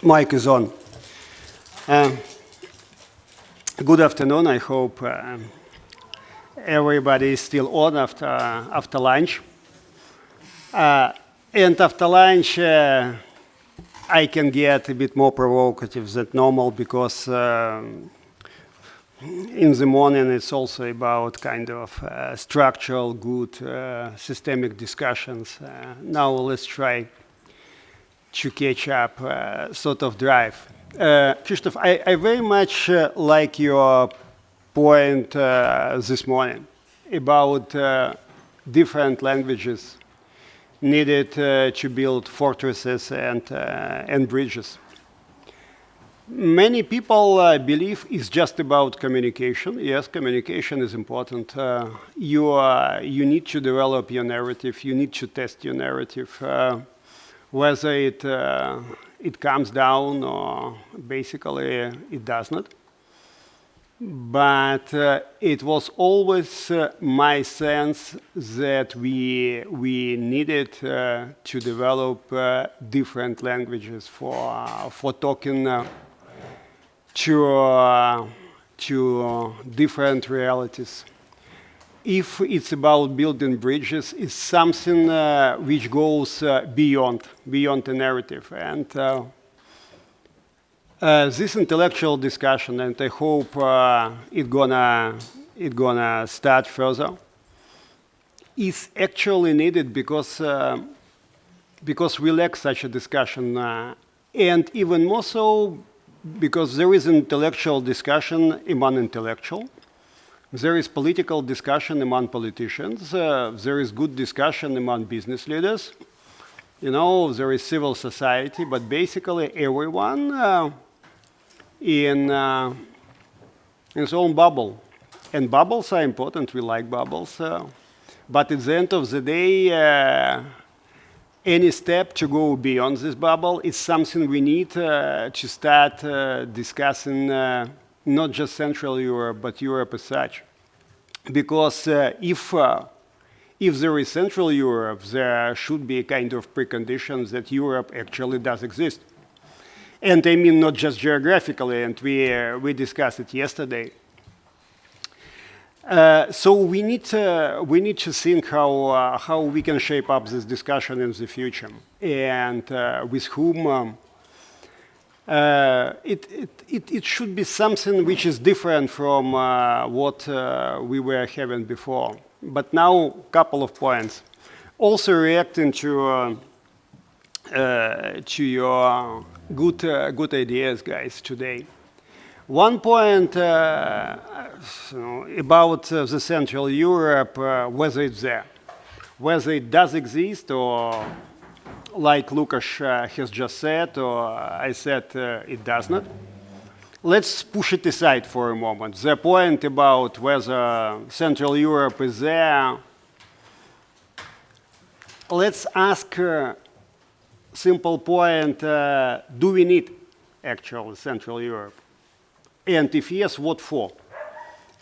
Mic is on. Good afternoon. I hope everybody is still on after lunch. And after lunch, I can get a bit more provocative than normal because in the morning it's also about kind of structural, good, systemic discussions. Now let's try to catch up sort of drive. Krzysztof, I very much like your point this morning about different languages needed to build fortresses and bridges. Many people believe it's just about communication. Yes, communication is important. You need to develop your narrative. You need to test your narrative. Whether it comes down or basically it does not. But it was always my sense that we needed to develop different languages for talking to different realities. If it's about building bridges, it's something which goes beyond the narrative. And this intellectual discussion, and I hope it's gonna start further, is actually needed because we lack such a discussion, and even more so because there is intellectual discussion among intellectuals. There is political discussion among politicians. There is good discussion among business leaders. You know, there is civil society, but basically everyone in his own bubble. And bubbles are important. We like bubbles. But at the end of the day, any step to go beyond this bubble is something we need to start discussing not just Central Europe, but Europe as such. Because if there is Central Europe, there should be a kind of preconditions that Europe actually does exist. And I mean not just geographically, and we discussed it yesterday. So we need to think how we can shape up this discussion in the future, and with whom. It should be something which is different from what we were having before. But now, a couple of points. Also reacting to your good ideas, guys, today. One point about the Central Europe, whether it's there, whether it does exist or, like Lukas has just said, or I said it does not. Let's push it aside for a moment. The point about whether Central Europe is there, let's ask a simple point, do we need actual Central Europe? And if yes, what for?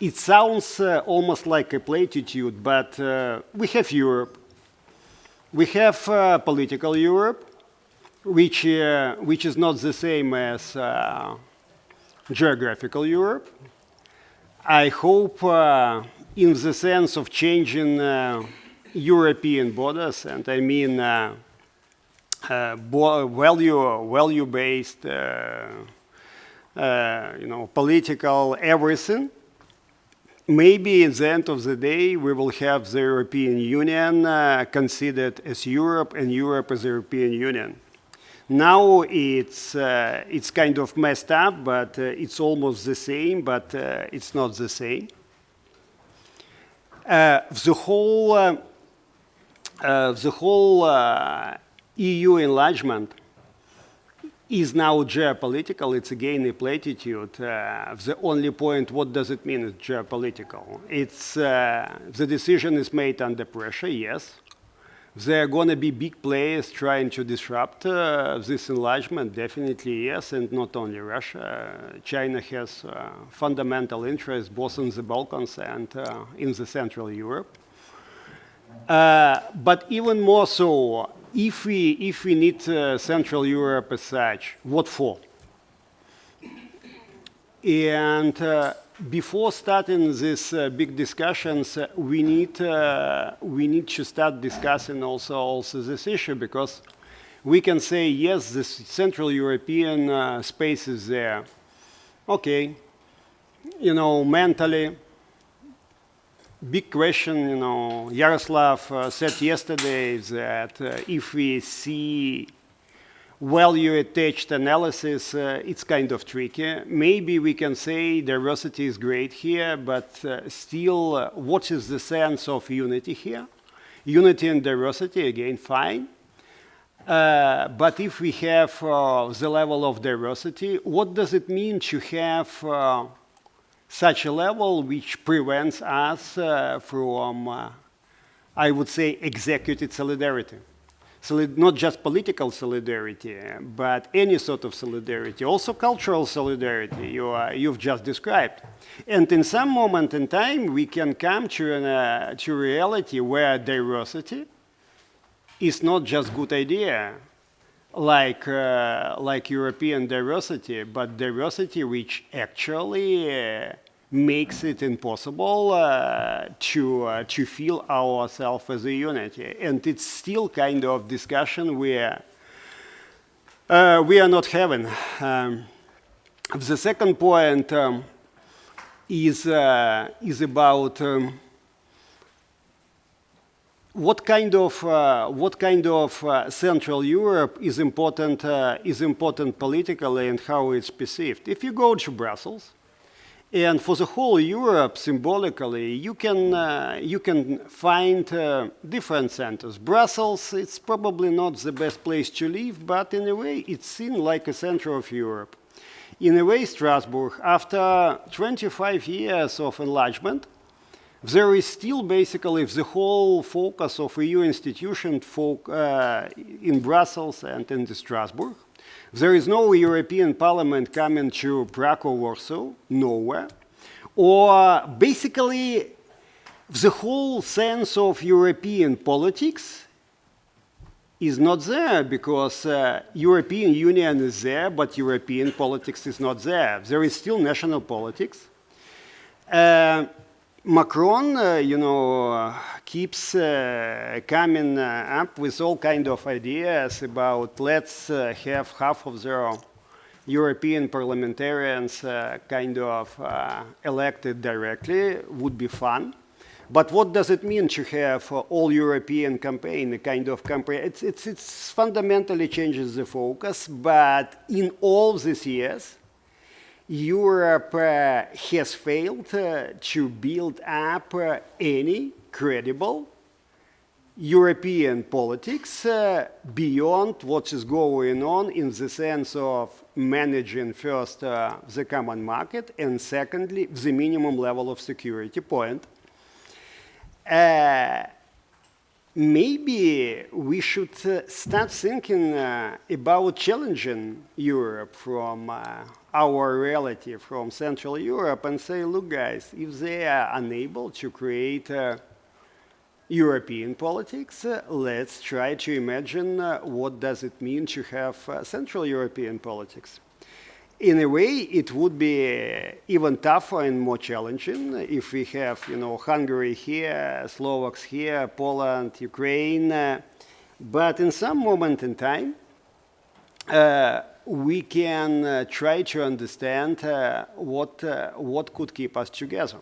It sounds almost like a platitude, but we have Europe. We have political Europe, which is not the same as geographical Europe. I hope in the sense of changing European borders, and I mean value-based, political everything. Maybe at the end of the day, we will have the European Union considered as Europe and Europe as the European Union. Now it's kind of messed up, but it's almost the same, but it's not the same. The whole EU enlargement is now geopolitical. It's again a platitude. The only point, what does it mean, is geopolitical. It's the decision is made under pressure, yes. There are going to be big players trying to disrupt this enlargement, definitely yes, and not only Russia. China has fundamental interests both in the Balkans and in the Central Europe. But even more so, if we need Central Europe as such, what for? And before starting these big discussions, we need to start discussing also this issue, because we can say, yes, this Central European space is there. Okay, mentally, big question, Jarosław said yesterday that if we see value-attached analysis, it's kind of tricky. Maybe we can say diversity is great here, but still, what is the sense of unity here? Unity and diversity, again, fine. But if we have the level of diversity, what does it mean to have such a level which prevents us from, I would say, executed solidarity? So not just political solidarity, but any sort of solidarity, also cultural solidarity you've just described. And in some moment in time, we can come to reality where diversity is not just good idea, like European diversity, but diversity which actually makes it impossible to feel ourselves as a unity. And it's still kind of discussion we are not having. The second point is about what kind of Central Europe is important politically and how it's perceived. If you go to Brussels, and for the whole Europe, symbolically, you can find different centers. Brussels, it's probably not the best place to live, but in a way, it's seen like a center of Europe. In a way, Strasbourg, after 25 years of enlargement, there is still basically the whole focus of EU institutions in Brussels and in Strasbourg. There is no European Parliament coming to Prague or Warsaw, nowhere. Or basically, the whole sense of European politics is not there, because European Union is there, but European politics is not there. There is still national politics. Macron, keeps coming up with all kind of ideas about let's have half of their European parliamentarians kind of elected directly. Would be fun. But what does it mean to have all European campaign, a kind of campaign? It's fundamentally changes the focus, but in all these years, Europe has failed to build up any credible European politics beyond what is going on in the sense of managing first the common market and secondly the minimum level of security point. Maybe we should start thinking about challenging Europe from our reality, from Central Europe, and say, look, guys, if they are unable to create European politics, let's try to imagine what does it mean to have Central European politics. In a way, it would be even tougher and more challenging if we have, Hungary here, Slovaks here, Poland, Ukraine. But in some moment in time, we can try to understand what could keep us together.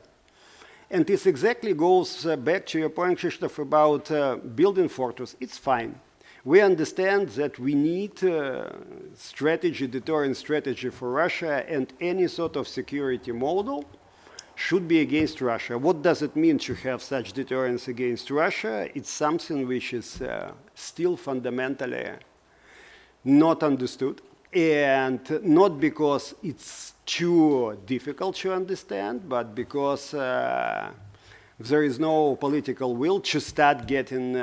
And this exactly goes back to your point, Krzysztof, about building fortress. It's fine. We understand that we need strategy, deterrent strategy for Russia, and any sort of security model should be against Russia. What does it mean to have such deterrence against Russia? It's something which is still fundamentally not understood, and not because it's too difficult to understand, but because there is no political will to start getting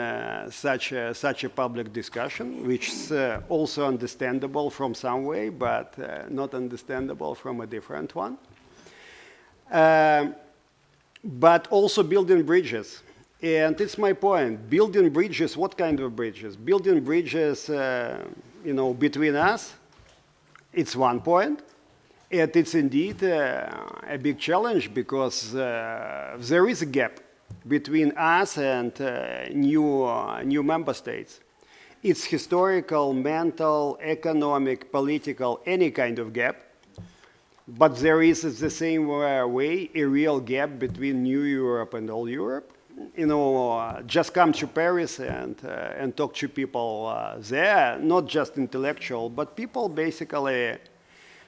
such a public discussion, which is also understandable from some way, but not understandable from a different one. But also building bridges. And it's my point. Building bridges, what kind of bridges? Building bridges, between us, it's one point. And it's indeed a big challenge because there is a gap between us and new member states. It's historical, mental, economic, political, any kind of gap. But there is the same way a real gap between New Europe and old Europe. Just come to Paris and talk to people there, not just intellectual, but people basically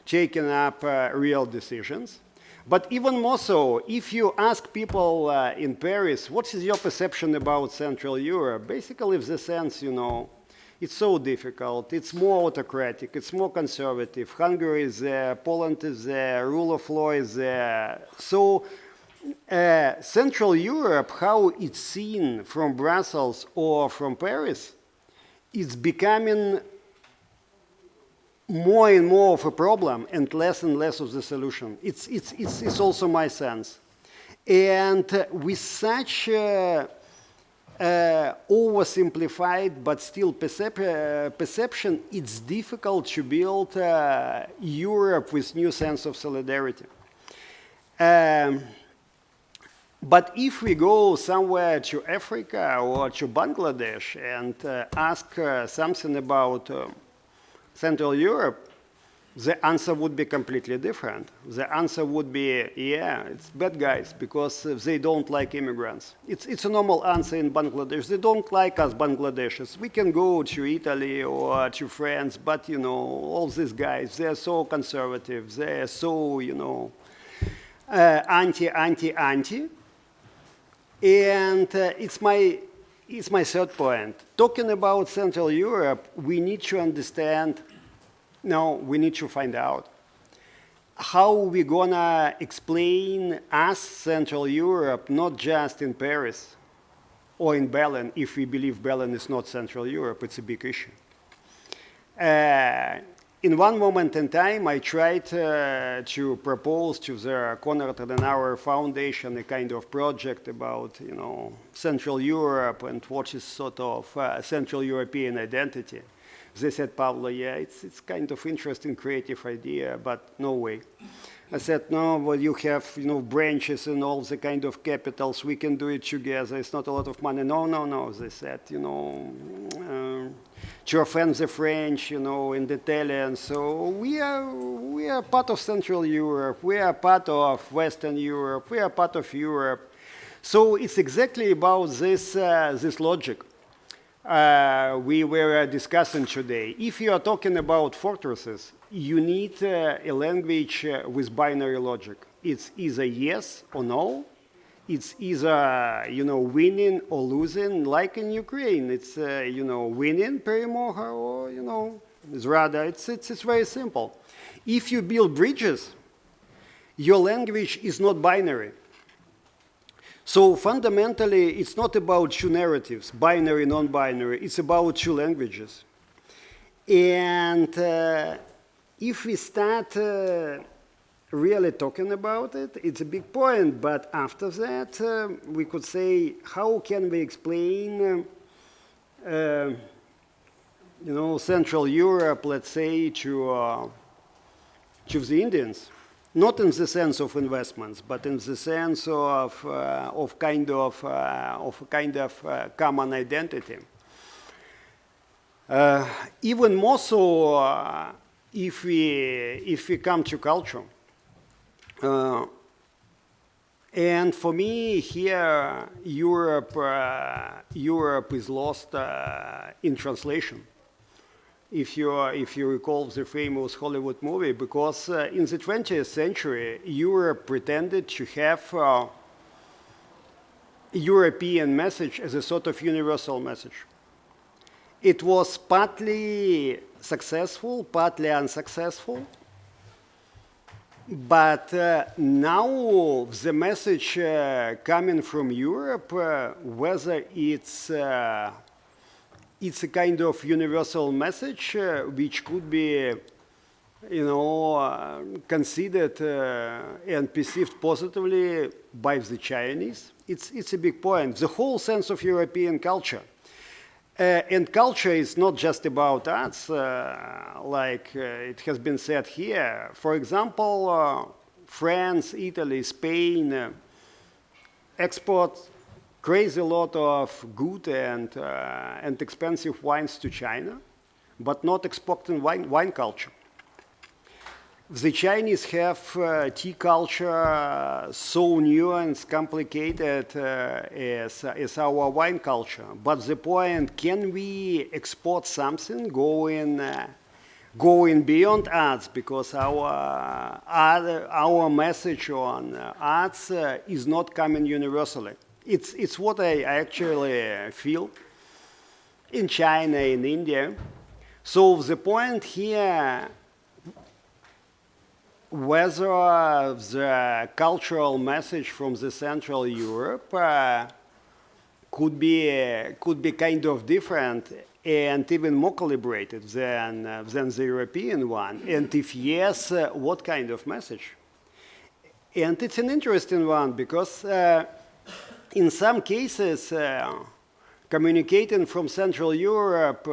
taking up real decisions. But even more so, if you ask people in Paris, what is your perception about Central Europe? Basically, the sense, it's so difficult, it's more autocratic, it's more conservative. Hungary is there, Poland is there, rule of law is there. So Central Europe, how it's seen from Brussels or from Paris, it's becoming more and more of a problem and less of the solution. It's also my sense. And with such oversimplified but still perception, it's difficult to build Europe with new sense of solidarity. But if we go somewhere to Africa or to Bangladesh and ask something about Central Europe, the answer would be completely different. The answer would be, yeah, it's bad guys because they don't like immigrants. It's a normal answer in Bangladesh. They don't like us Bangladeshis. We can go to Italy or to France, but, all these guys, they're so conservative. They're so, anti. And it's my third point. Talking about Central Europe, we need to understand, we need to find out how we're gonna explain us Central Europe, not just in Paris or in Berlin, if we believe Berlin is not Central Europe, it's a big issue. In one moment in time, I tried to propose to the Konrad Adenauer Foundation a kind of project about, Central Europe and what is sort of Central European identity. They said, Pavlo, yeah, it's kind of interesting, creative idea, but no way. I said, no, well, you have, branches and all the kind of capitals. We can do it together. It's not a lot of money. No, they said, to offend the French, and the Italians. So we are part of Central Europe. We are part of Western Europe. We are part of Europe. So it's exactly about this logic we were discussing today. If you are talking about fortresses, you need a language with binary logic. It's either yes or no. It's either, winning or losing, like in Ukraine. It's, winning, перемога, or, zrada. It's very simple. If you build bridges, your language is not binary. So fundamentally, it's not about two narratives, binary, non-binary. It's about two languages. And if we start really talking about it, it's a big point. But after that, we could say, how can we explain, Central Europe, let's say, to the Indians? Not in the sense of investments, but in the sense of kind of common identity. Even more so, if we come to culture. And for me, here, Europe is lost in translation. If you recall the famous Hollywood movie, because in the 20th century, Europe pretended to have a European message as a sort of universal message. It was partly successful, partly unsuccessful. But now the message coming from Europe, whether it's a kind of universal message which could be, considered and perceived positively, by the Chinese. It's a big point. The whole sense of European culture. And culture is not just about arts, like it has been said here. For example, France, Italy, Spain export crazy lot of good and expensive wines to China, but not exporting wine culture. The Chinese have tea culture so nuanced, complicated as our wine culture. But the point, can we export something going beyond arts? Because our message on arts is not coming universally. It's what I actually feel in China, in India. So the point here, whether the cultural message from the Central Europe could be kind of different and even more calibrated than the European one, and if yes, what kind of message? And it's an interesting one because in some cases, communicating from Central Europe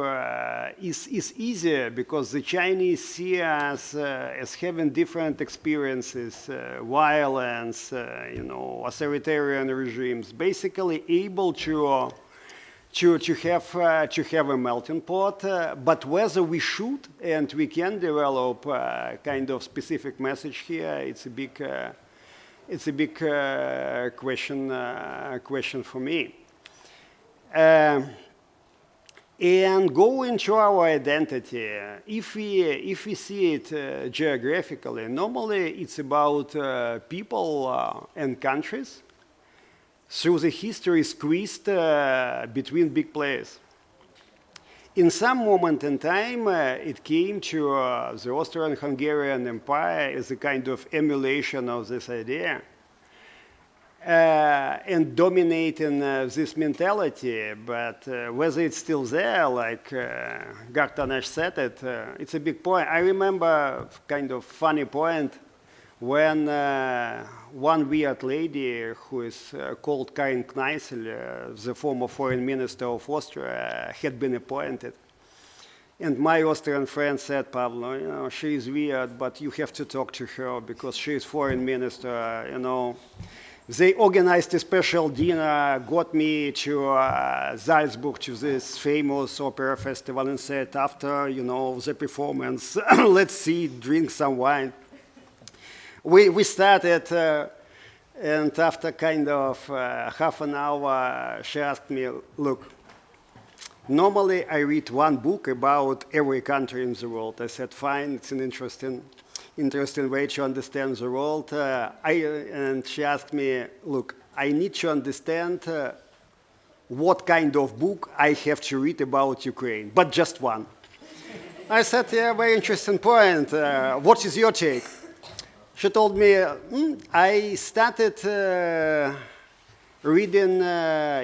is easier because the Chinese see us as having different experiences, violence, authoritarian regimes, basically able to have a melting pot. But whether we should and we can develop kind of specific message here, it's a big question for me. And going to our identity, if we see it geographically, normally it's about people and countries through the history squeezed between big players. In some moment in time, it came to the Austrian-Hungarian Empire as a kind of emulation of this idea. And dominating this mentality, but whether it's still there, like Gartanesh said it, it's a big point. I remember a kind of funny point when one weird lady who is called Karin Kneißl, the former foreign minister of Austria, had been appointed. And my Austrian friend said, Pavlo, she is weird, but you have to talk to her because she is foreign minister, They organized a special dinner, got me to Salzburg to this famous opera festival and said, after, the performance, let's see, drink some wine. We started, and after kind of half an hour, she asked me, look, normally I read one book about every country in the world. I said, fine, it's an interesting way to understand the world. And she asked me, look, I need to understand what kind of book I have to read about Ukraine, but just one. I said, yeah, very interesting point. What is your take? She told me, I started reading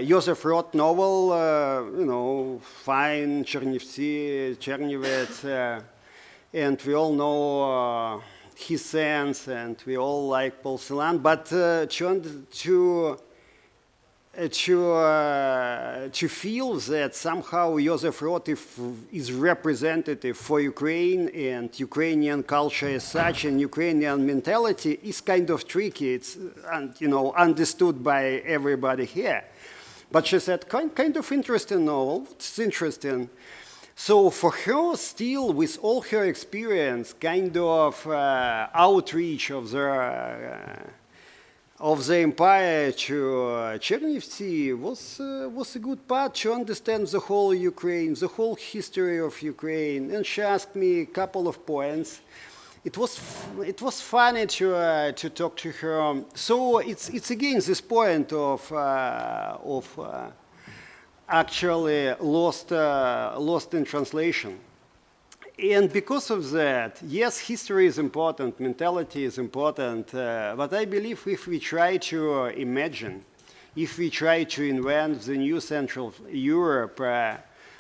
Joseph Roth novel, fine, Chernivtsi, Chernivets, and we all know his sense, and we all like Paul Celan, but to feel that somehow Joseph Roth is representative for Ukraine and Ukrainian culture as such and Ukrainian mentality is kind of tricky. It's understood by everybody here. But she said, kind of interesting novel. It's interesting. So for her, still, with all her experience, kind of outreach of the empire to Chernivtsi was a good part to understand the whole Ukraine, the whole history of Ukraine. And she asked me a couple of points. It was funny to talk to her. So it's again this point of actually lost in translation. And because of that, yes, history is important, mentality is important, but I believe if we try to imagine, if we try to invent the new Central Europe,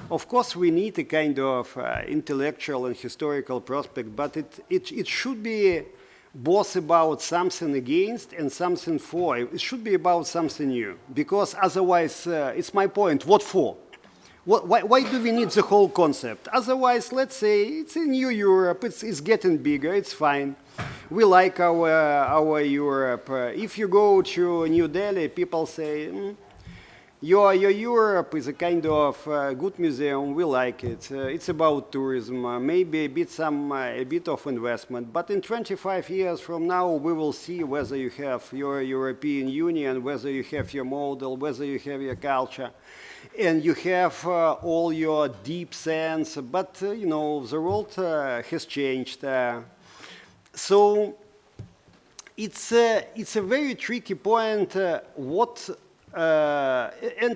of course we need a kind of intellectual and historical prospect, but it should be both about something against and something for. It should be about something new, because otherwise, it's my point, what for? Why do we need the whole concept? Otherwise, let's say it's in New Europe, it's getting bigger, it's fine. We like our Europe. If you go to New Delhi, people say, your Europe is a kind of good museum, we like it. It's about tourism, maybe a bit of investment. But in 25 years from now, we will see whether you have your European Union, whether you have your model, whether you have your culture. And you have all your deep sense, but you know, the world has changed. So it's a very tricky point. And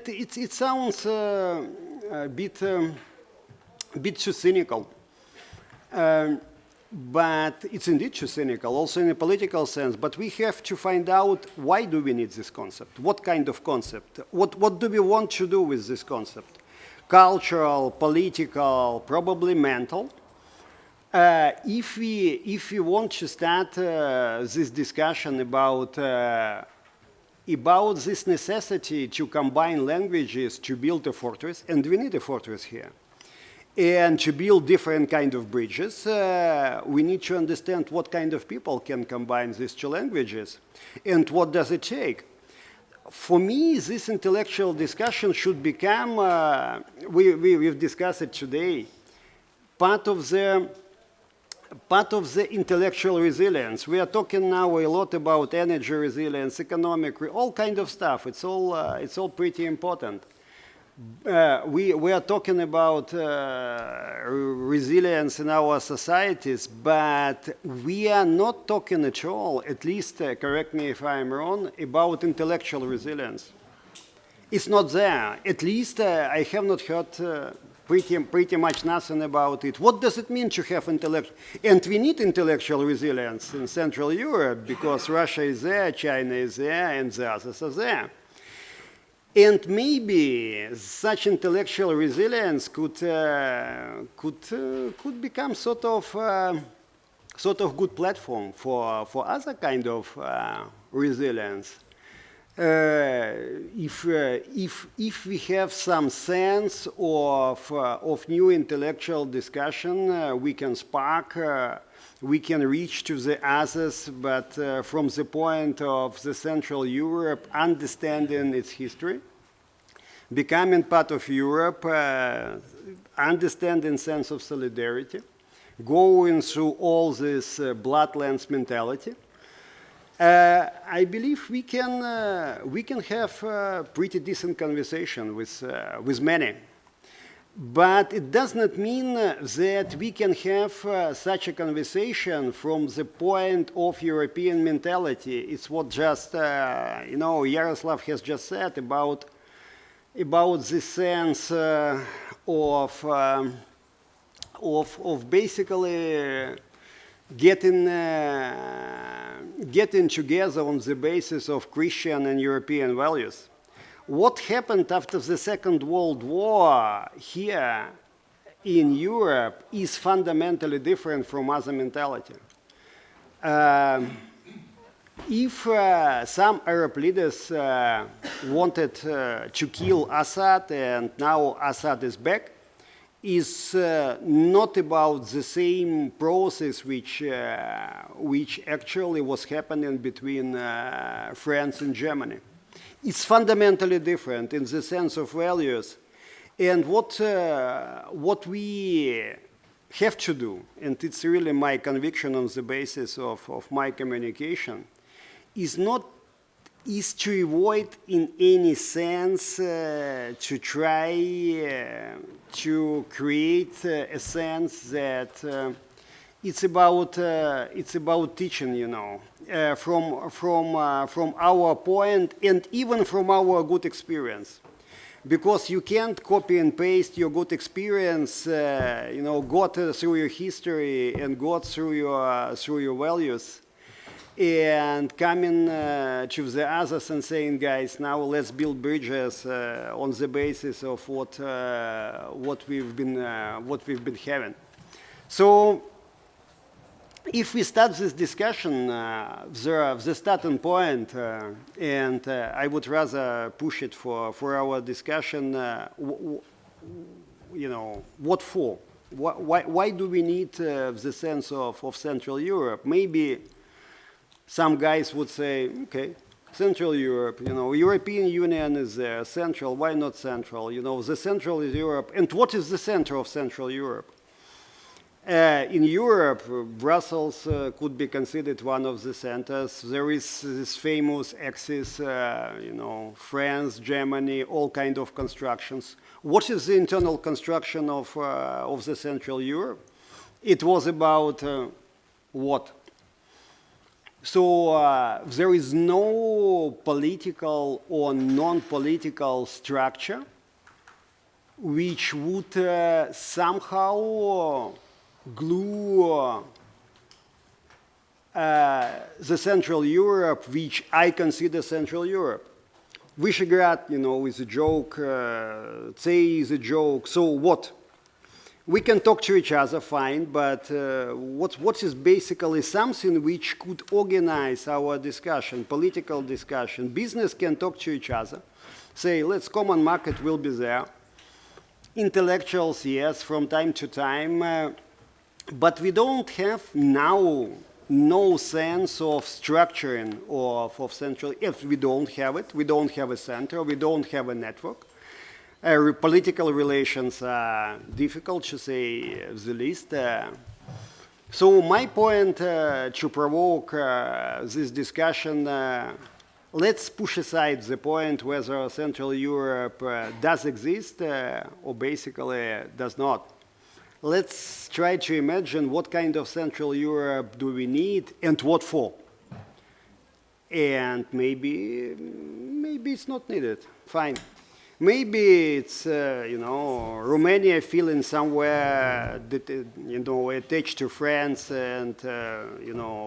it sounds a bit too cynical. But it's indeed too cynical, also in a political sense. But we have to find out, why do we need this concept? What kind of concept? What do we want to do with this concept? Cultural, political, probably mental. If we want to start this discussion about this necessity to combine languages to build a fortress, and we need a fortress here, and to build different kind of bridges, we need to understand what kind of people can combine these two languages, and what does it take. For me, this intellectual discussion should become, we've discussed it today, part of the intellectual resilience. We are talking now a lot about energy resilience, economic, all kind of stuff. It's all pretty important. We are talking about resilience in our societies, but we are not talking at all, at least correct me if I'm wrong, about intellectual resilience. It's not there. At least I have not heard pretty much nothing about it. What does it mean to have intellectual? And we need intellectual resilience in Central Europe, because Russia is there, China is there, and the others are there. And maybe such intellectual resilience could become sort of good platform for other kind of resilience. If we have some sense of new intellectual discussion, we can spark, we can reach to the others, but from the point of the Central Europe, understanding its history, becoming part of Europe, understanding sense of solidarity, going through all this bloodlands mentality. I believe we can have a pretty decent conversation with many. But it does not mean that we can have such a conversation from the point of European mentality. It's what just, Jarosław has just said about the sense of basically getting together on the basis of Christian and European values. What happened after the Second World War here in Europe is fundamentally different from other mentality. If some Arab leaders wanted to kill Assad, and now Assad is back, is not about the same process which actually was happening between France and Germany. It's fundamentally different in the sense of values. And what we have to do, and it's really my conviction on the basis of my communication, is to avoid in any sense to try to create a sense that it's about teaching, from our point and even from our good experience, because you can't copy and paste your good experience, got through your history and got through your values, and coming to the others and saying, guys, now let's build bridges on the basis of what we've been having. So if we start this discussion, the starting point, and I would rather push it for our discussion, what for? Why do we need the sense of Central Europe? Maybe some guys would say, okay, Central Europe, European Union is there, Central, why not Central? The Central is Europe. And what is the center of Central Europe? In Europe, Brussels could be considered one of the centers. There is this famous axis, France, Germany, all kind of constructions. What is the internal construction of the Central Europe? It was about what? So there is no political or non-political structure which would somehow glue the Central Europe, which I consider Central Europe. Visegrad, is a joke, CEI is a joke, so what? We can talk to each other, fine, but what is basically something which could organize our discussion, political discussion? Business can talk to each other, say, common market will be there. Intellectuals, yes, from time to time, but we don't have now no sense of structuring of central. If we don't have it, we don't have a center, we don't have a network. Political relations are difficult, to say the least. So my point to provoke this discussion, let's push aside the point whether Central Europe does exist or basically does not. Let's try to imagine what kind of Central Europe do we need and what for. And maybe it's not needed. Fine. Maybe it's, Romania feeling somewhere, attached to France and,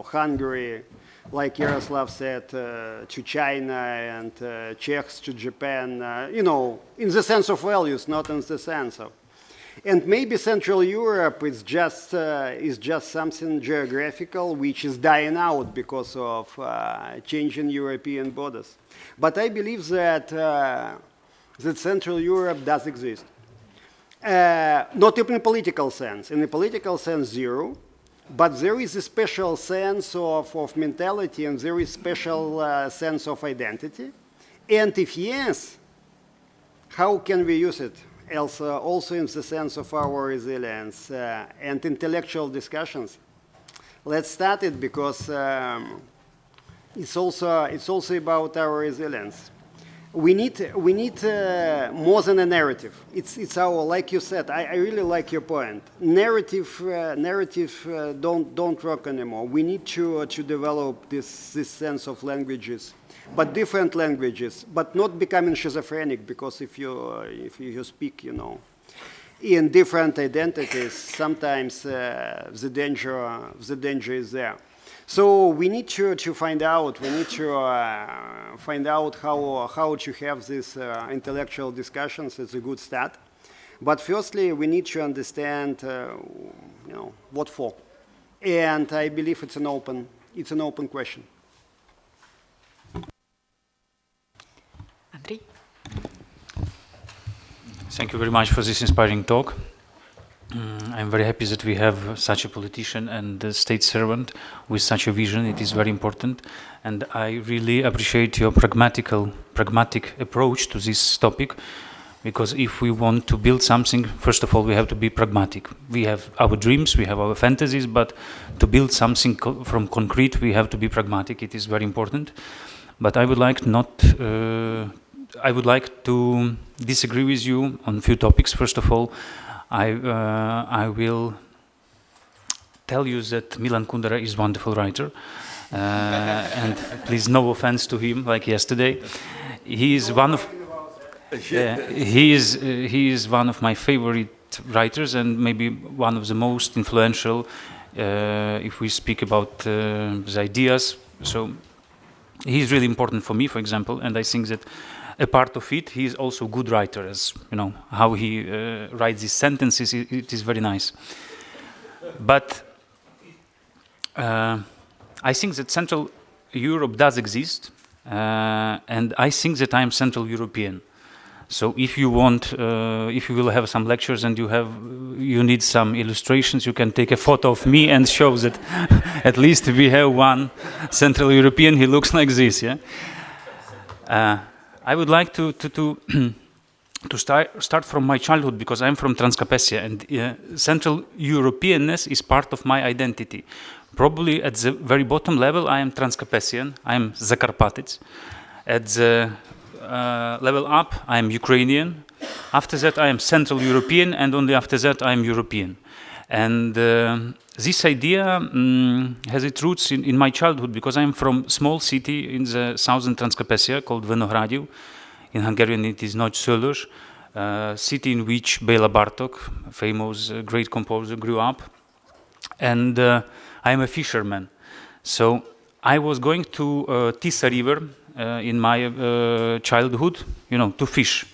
Hungary, like Jarosław said, to China and Czechs to Japan, in the sense of values, not in the sense of. And maybe Central Europe is just something geographical which is dying out because of changing European borders. But I believe that Central Europe does exist. Not in a political sense. In a political sense, zero. But there is a special sense of mentality and there is a special sense of identity. And if yes, how can we use it? Also in the sense of our resilience and intellectual discussions. Let's start it because it's also about our resilience. We need more than a narrative. It's our, like you said, I really like your point. Narrative don't work anymore. We need to develop this sense of languages, but different languages, but not becoming schizophrenic, because if you speak, in different identities, sometimes the danger is there. So we need to find out. We need to find out how to have these intellectual discussions. It's a good start, but firstly we need to understand, what for, and I believe it's an open question. Andrij? Thank you very much for this inspiring talk. I'm very happy that we have such a politician and a state servant with such a vision. It is very important, and I really appreciate your pragmatic approach to this topic, because if we want to build something, first of all, we have to be pragmatic. We have our dreams, we have our fantasies, but to build something from concrete, we have to be pragmatic. It is very important. But I would like to disagree with you on a few topics. First of all, I will tell you that Milan Kundera is a wonderful writer, and please, no offense to him, like yesterday. He is one of he is one of my favorite writers, and maybe one of the most influential if we speak about the ideas. So he is really important for me, for example, and I think that a part of it, he is also a good writer, as how he writes these sentences. It is very nice. But I think that Central Europe does exist, and I think that I'm Central European. So if you want, if you will have some lectures and you need some illustrations, you can take a photo of me and show that at least we have one Central European. He looks like this. Yeah. I would like to start from my childhood, because I'm from Transcarpathia, and Central Europeanness is part of my identity. Probably at the very bottom level, I am Transcarpathian. I am Zakarpatets. At the level up, I am Ukrainian. After that, I am Central European, and only after that, I am European. And this idea has its roots in my childhood, because I am from a small city in the southern Transcarpathia called Vinohradiv. In Hungarian, it is Nagy Szőlős, city in which Béla Bartók, famous great composer, grew up. And I am a fisherman. So I was going to Tisa River in my childhood, to fish.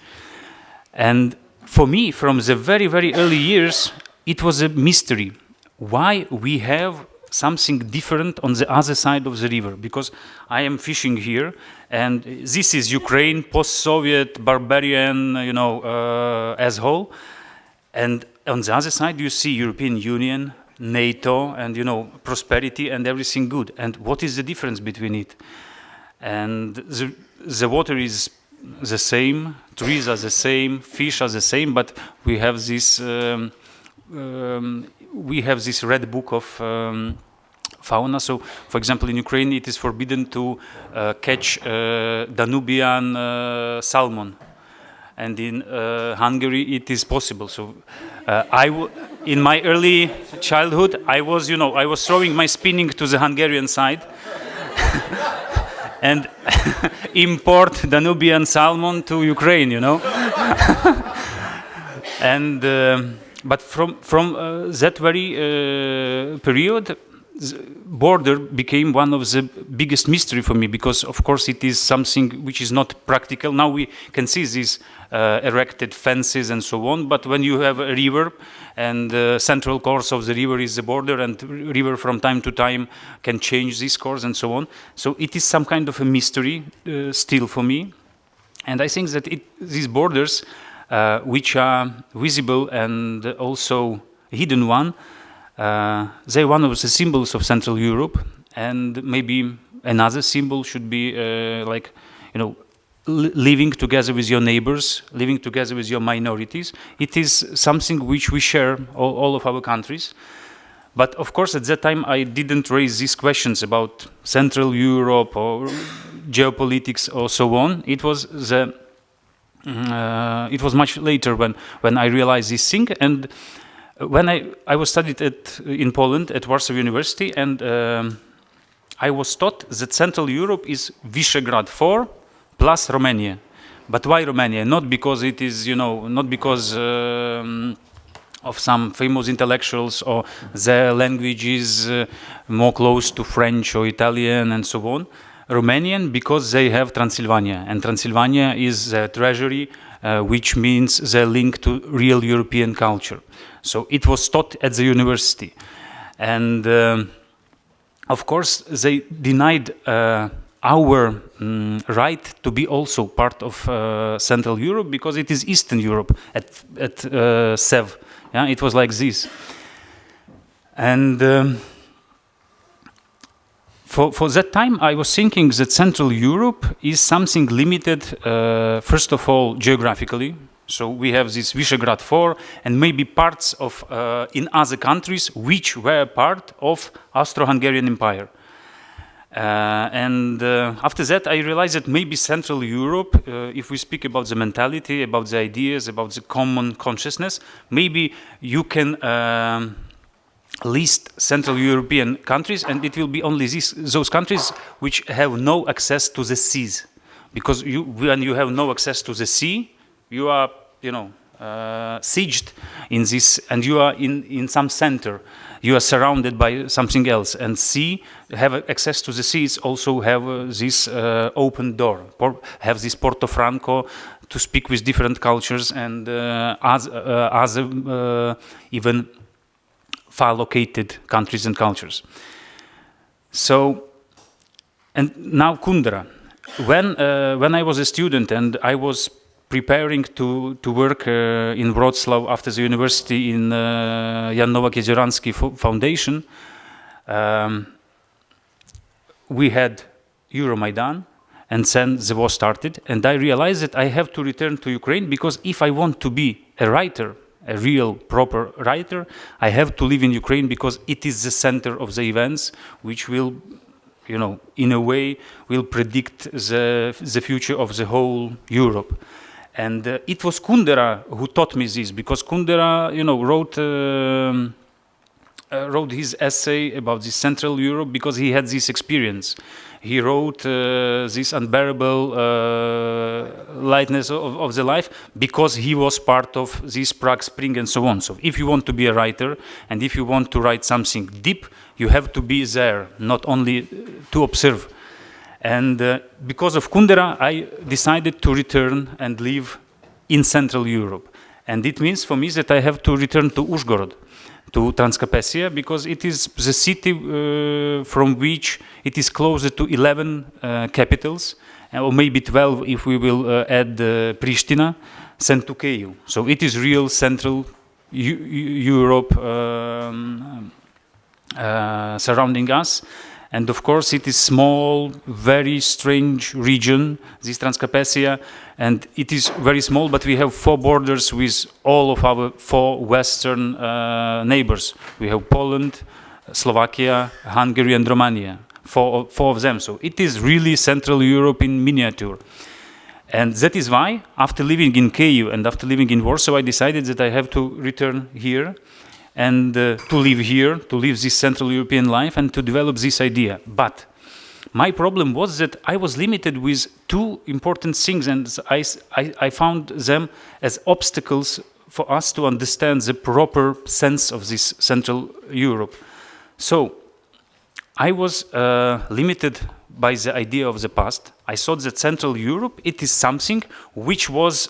And for me, from the very, very early years, it was a mystery why we have something different on the other side of the river. Because I am fishing here, and this is Ukraine, post-Soviet, barbarian, as whole. And on the other side, you see European Union, NATO, and prosperity and everything good. And what is the difference between it? And the water is the same, trees are the same, fish are the same, but we have this red book of fauna. So, for example, in Ukraine, it is forbidden to catch Danubian salmon, and in Hungary, it is possible. So, in my early childhood, I was throwing my spinning to the Hungarian side. And import Danubian salmon to Ukraine, And but from that very period, border became one of the biggest mystery for me, because of course it is something which is not practical. Now we can see these erected fences and so on, but when you have a river and the central course of the river is the border, and river from time to time can change this course and so on. So it is some kind of a mystery still for me. And I think that these borders, which are visible and also hidden one, they're one of the symbols of Central Europe. And maybe another symbol should be living together with your neighbors, living together with your minorities. It is something which we share, all of our countries. But of course, at that time, I didn't raise these questions about Central Europe or geopolitics or so on. It was much later when I realized this thing. And when I was studied in Poland at Warsaw University, and I was taught that Central Europe is Visegrad 4 plus Romania. But why Romania? Not because it is, not because of some famous intellectuals or their language is more close to French or Italian and so on. Romanian because they have Transylvania, and Transylvania is the treasury, which means the link to real European culture. So it was taught at the university. And of course, they denied our right to be also part of Central Europe, because it is Eastern Europe at Sev. Yeah, it was like this. And for that time, I was thinking that Central Europe is something limited, first of all, geographically. So we have this Visegrad 4 and maybe parts of in other countries which were part of Austro-Hungarian Empire. And after that, I realized that maybe Central Europe, if we speak about the mentality, about the ideas, about the common consciousness, maybe you can list Central European countries, and it will be only those countries which have no access to the seas. Because when you have no access to the sea, you are, sieged in this, and you are in some center. You are surrounded by something else, and have access to the seas also have this open door, have this Porto Franco to speak with different cultures and other even far located countries and cultures. So, and now Kundera. When I was a student and I was preparing to work in Wrocław after the university in Jan Nowak-Jezioranski Foundation, we had Euromaidan, and then the war started, and I realized that I have to return to Ukraine, because if I want to be a writer, a real proper writer, I have to live in Ukraine, because it is the center of the events which will, you know, in a way, will predict the future of the whole Europe. And it was Kundera who taught me this, because Kundera, you know, wrote his essay about this Central Europe because he had this experience. He wrote this unbearable lightness of the life because he was part of this Prague Spring and so on. So if you want to be a writer and if you want to write something deep, you have to be there, not only to observe. And because of Kundera, I decided to return and live in Central Europe. And it means for me that I have to return to Uzhgorod, to Transcarpathia, because it is the city from which it is closer to 11 capitals, or maybe 12 if we will add Pristina, than to Kyiv. So it is real Central Europe surrounding us. And of course it is small, very strange region, this Transcarpathia, and it is very small, but we have 4 borders with all of our 4 Western neighbors. We have Poland, Slovakia, Hungary and Romania, four of them. So it is really Central Europe in miniature. And that is why, after living in Kyiv and after living in Warsaw, I decided that I have to return here and to live here, to live this Central European life and to develop this idea. But my problem was that I was limited with 2 important things, and I found them as obstacles for us to understand the proper sense of this Central Europe. So I was limited by the idea of the past. I thought that Central Europe, it is something which was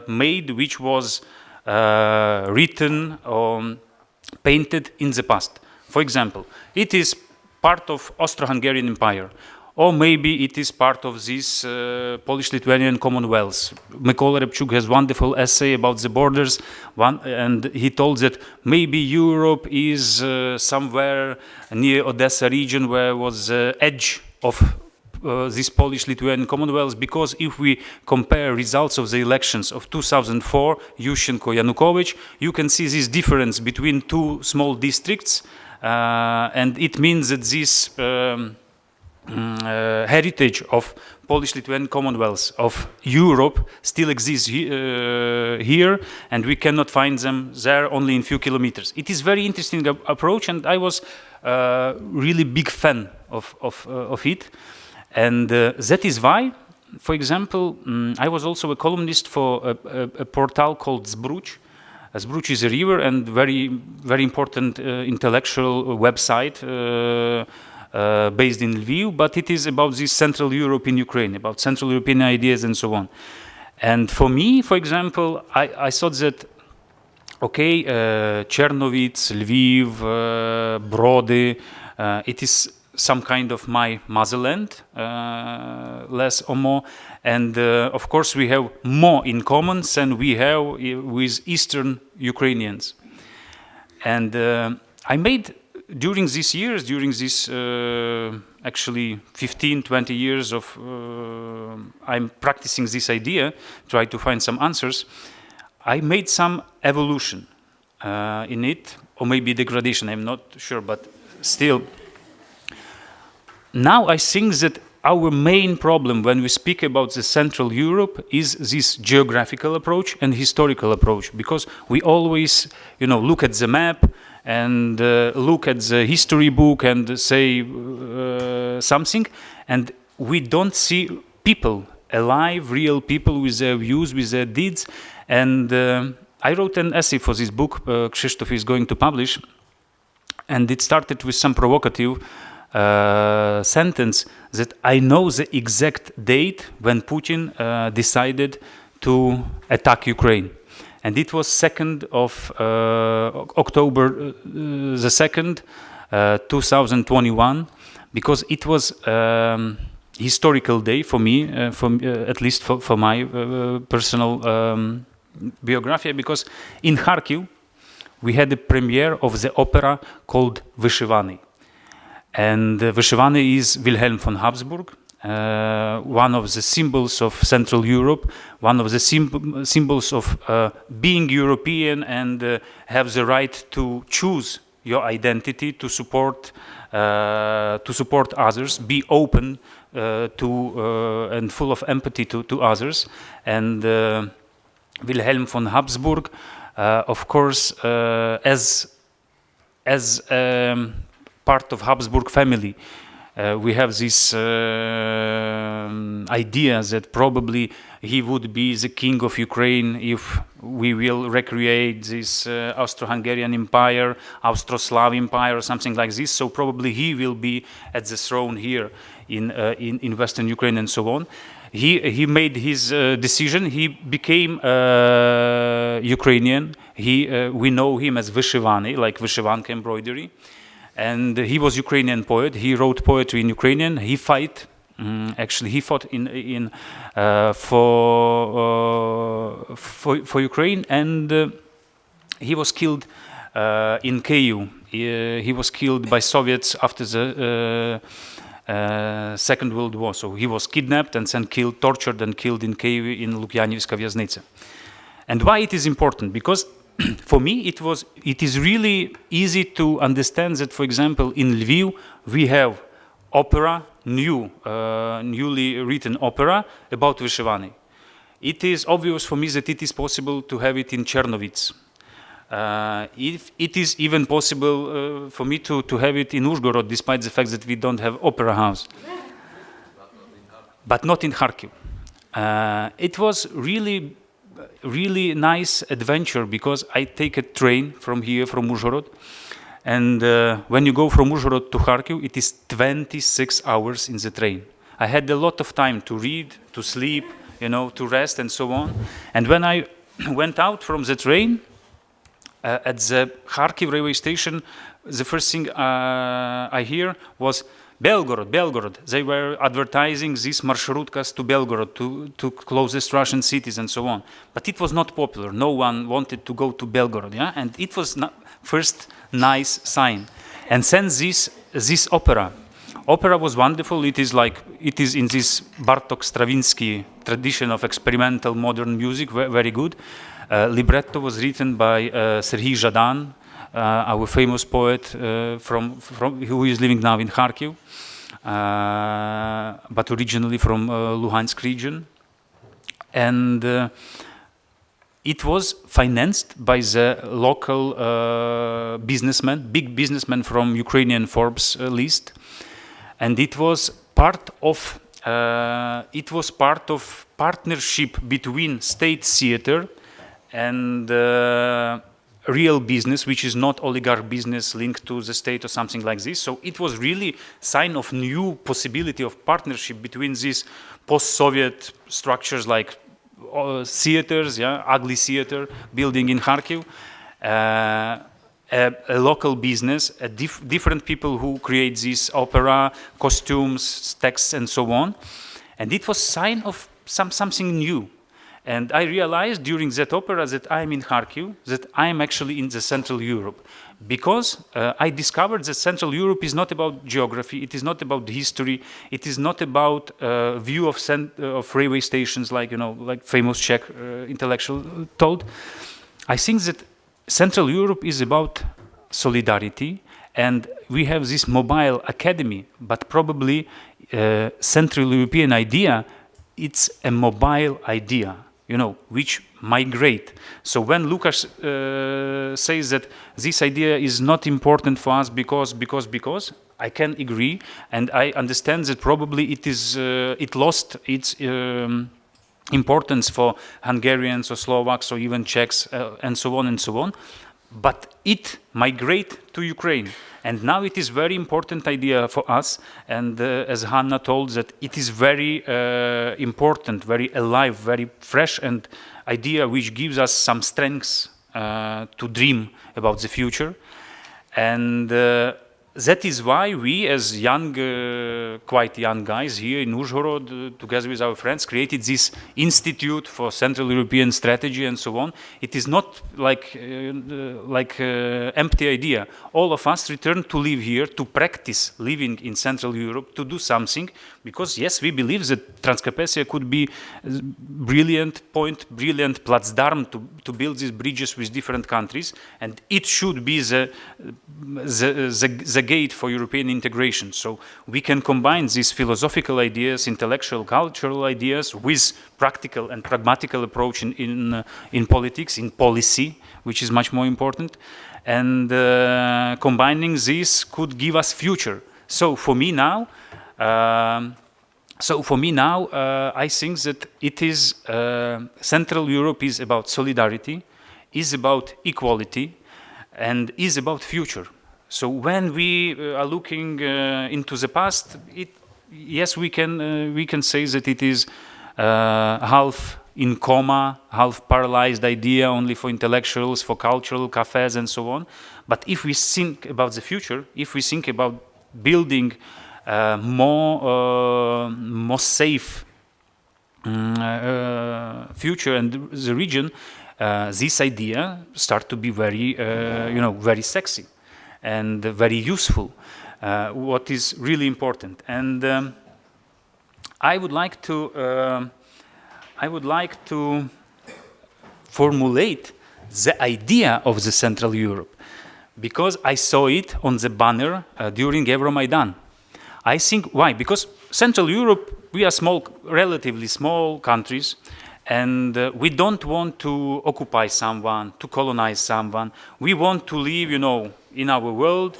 made, which was written or painted in the past. For example, it is part of Austro-Hungarian Empire, or maybe it is part of this Polish-Lithuanian Commonwealth. Mykola Repchuk has wonderful essay about the borders, and he told that maybe Europe is somewhere near Odessa region where was the edge of this Polish-Lithuanian Commonwealth, because if we compare results of the elections of 2004, Yushchenko-Yanukovych, you can see this difference between 2 small districts, and it means that this heritage of Polish-Lithuanian Commonwealth of Europe still exists here, and we cannot find them there only in few kilometers. It is very interesting approach, and I was really big fan of it. And that is why, for example, I was also a columnist for a portal called Zbruch. Zbruch is a river and very, very important intellectual website based in Lviv, but it is about this Central Europe in Ukraine, about Central European ideas and so on. And for me, for example, I thought that, okay, Czernowitz, Lviv, Brody, it is some kind of my motherland, less or more, and of course we have more in common than we have with Eastern Ukrainians. And I made during these years, during this actually 15-20 years of I'm practicing this idea, try to find some answers, I made some evolution in it, or maybe degradation, I'm not sure, but still. Now I think that our main problem when we speak about the Central Europe is this geographical approach and historical approach, because we always, you know, look at the map and look at the history book and say something, and we don't see people alive, real people with their views, with their deeds. And I wrote an essay for this book Krzysztof is going to publish, and it started with some provocative sentence that I know the exact date when Putin decided to attack Ukraine, and it was 2nd of October the 2nd, 2021. because it was historical day for me, at least for my personal biography, because in Kharkiv we had the premiere of the opera called Vyshivany. And Vyshivany is Wilhelm von Habsburg, one of the symbols of Central Europe, one of the symbols of being European and have the right to choose your identity, to support others, be open to and full of empathy to others. And Wilhelm von Habsburg, of course, as part of Habsburg family, we have this idea that probably he would be the king of Ukraine if we will recreate this Austro-Hungarian Empire, Austro-Slav Empire, or something like this. So probably he will be at the throne here in Western Ukraine and so on. He made his decision. He became Ukrainian. We know him as Vyshivany, like Vyshivanka embroidery. And he was Ukrainian poet. He wrote poetry in Ukrainian. He fought for Ukraine, and he was killed in Kyiv. He was killed by Soviets after the Second World War. So he was kidnapped and then killed, tortured and killed in Kyiv in Lukyanivska Vyaznytsa. And why it is important? Because for me, it is really easy to understand that, for example, in Lviv, we have opera, newly written opera about Vyshivany. It is obvious for me that it is possible to have it in Chernovitz. It is even possible for me to have it in Uzhgorod, despite the fact that we don't have opera house. But not in Kharkiv. It was really nice adventure, because I take a train from here, from Uzhhorod, and when you go from Uzhhorod to Kharkiv, it is 26 hours in the train. I had a lot of time to read, to sleep, to rest and so on. And when I went out from the train, at the Kharkiv railway station, the first thing I hear was Belgorod. They were advertising these marshrutkas to Belgorod, to closest Russian cities and so on. But it was not popular. No one wanted to go to Belgorod, yeah? And it was first nice sign. And then this opera was wonderful. It is in this Bartok Stravinsky tradition of experimental modern music, very good. Libretto was written by Serhiy Zhadan, our famous poet who is living now in Kharkiv, but originally from Luhansk region. And it was financed by the local big businessman from Ukrainian Forbes list, and it was part of partnership between state theater and real business, which is not oligarch business linked to the state or something like this. So it was really sign of new possibility of partnership between these post-Soviet structures like theaters, ugly theater building in Kharkiv, a local business, different people who create this opera, costumes, texts, and so on. And it was sign of something new. And I realized during that opera that I'm in Kharkiv, that I'm actually in the Central Europe. Because I discovered that Central Europe is not about geography, it is not about history, it is not about view of railway stations like famous Czech intellectual told. I think that Central Europe is about solidarity, and we have this mobile academy, but probably Central European idea, it's a mobile idea, which migrate. So when Lucas says that this idea is not important for us because, I can agree, and I understand that probably it lost its importance for Hungarians or Slovaks or even Czechs and so on. But it migrate to Ukraine. And now it is very important idea for us. And as Hanna told, that it is very important, very alive, very fresh, and idea which gives us some strengths to dream about the future. And that is why we, as young, quite young guys here in Uzhhorod, together with our friends, created this Institute for Central European Strategy and so on. It is not like empty idea. All of us returned to live here, to practice living in Central Europe, to do something, because yes, we believe that Transcarpathia could be a brilliant point, brilliant Platzdarm to build these bridges with different countries, and it should be the gate for European integration. So we can combine these philosophical ideas, intellectual, cultural ideas with practical and pragmatical approach in politics, in policy, which is much more important. And combining this could give us future. So for me now, I think that it is Central Europe is about solidarity, is about equality, and is about future. So when we are looking into the past, yes, we can say that it is half in coma, half paralyzed idea only for intellectuals, for cultural cafes and so on. But if we think about the future, if we think about building more safe future and the region, this idea start to be very, very sexy and very useful. What is really important, and I would like to formulate the idea of the Central Europe, because I saw it on the banner during Euromaidan. I think why? Because Central Europe, we are small, relatively small countries, and we don't want to occupy someone, to colonize someone. We want to live, in our world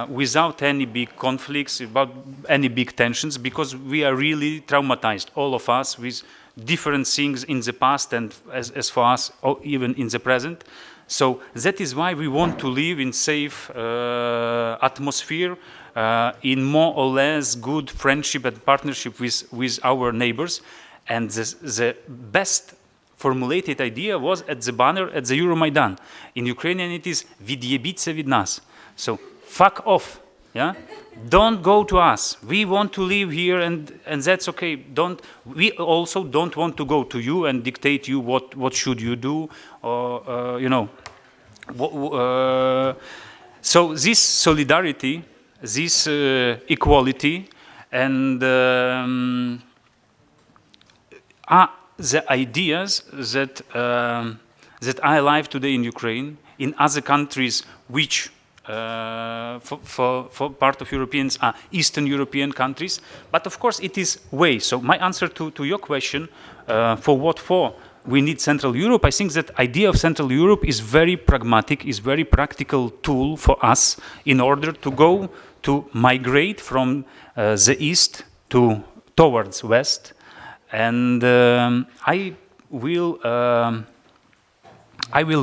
without any big conflicts, without any big tensions, because we are really traumatized, all of us, with different things in the past and as for us, even in the present. So that is why we want to live in safe atmosphere, in more or less good friendship and partnership with our neighbors. And the best formulated idea was at the banner at the Euromaidan. In Ukrainian it is "Від'єбіться від нас." So fuck off, yeah? Don't go to us. We want to live here, and that's okay. We also don't want to go to you and dictate you what should you do, or so this solidarity, this equality, and are the ideas that are alive today in Ukraine, in other countries which for part of Europeans are Eastern European countries. But of course it is way. So my answer to your question, for we need Central Europe, I think that idea of Central Europe is very pragmatic, is very practical tool for us in order to migrate from the east towards west. And I will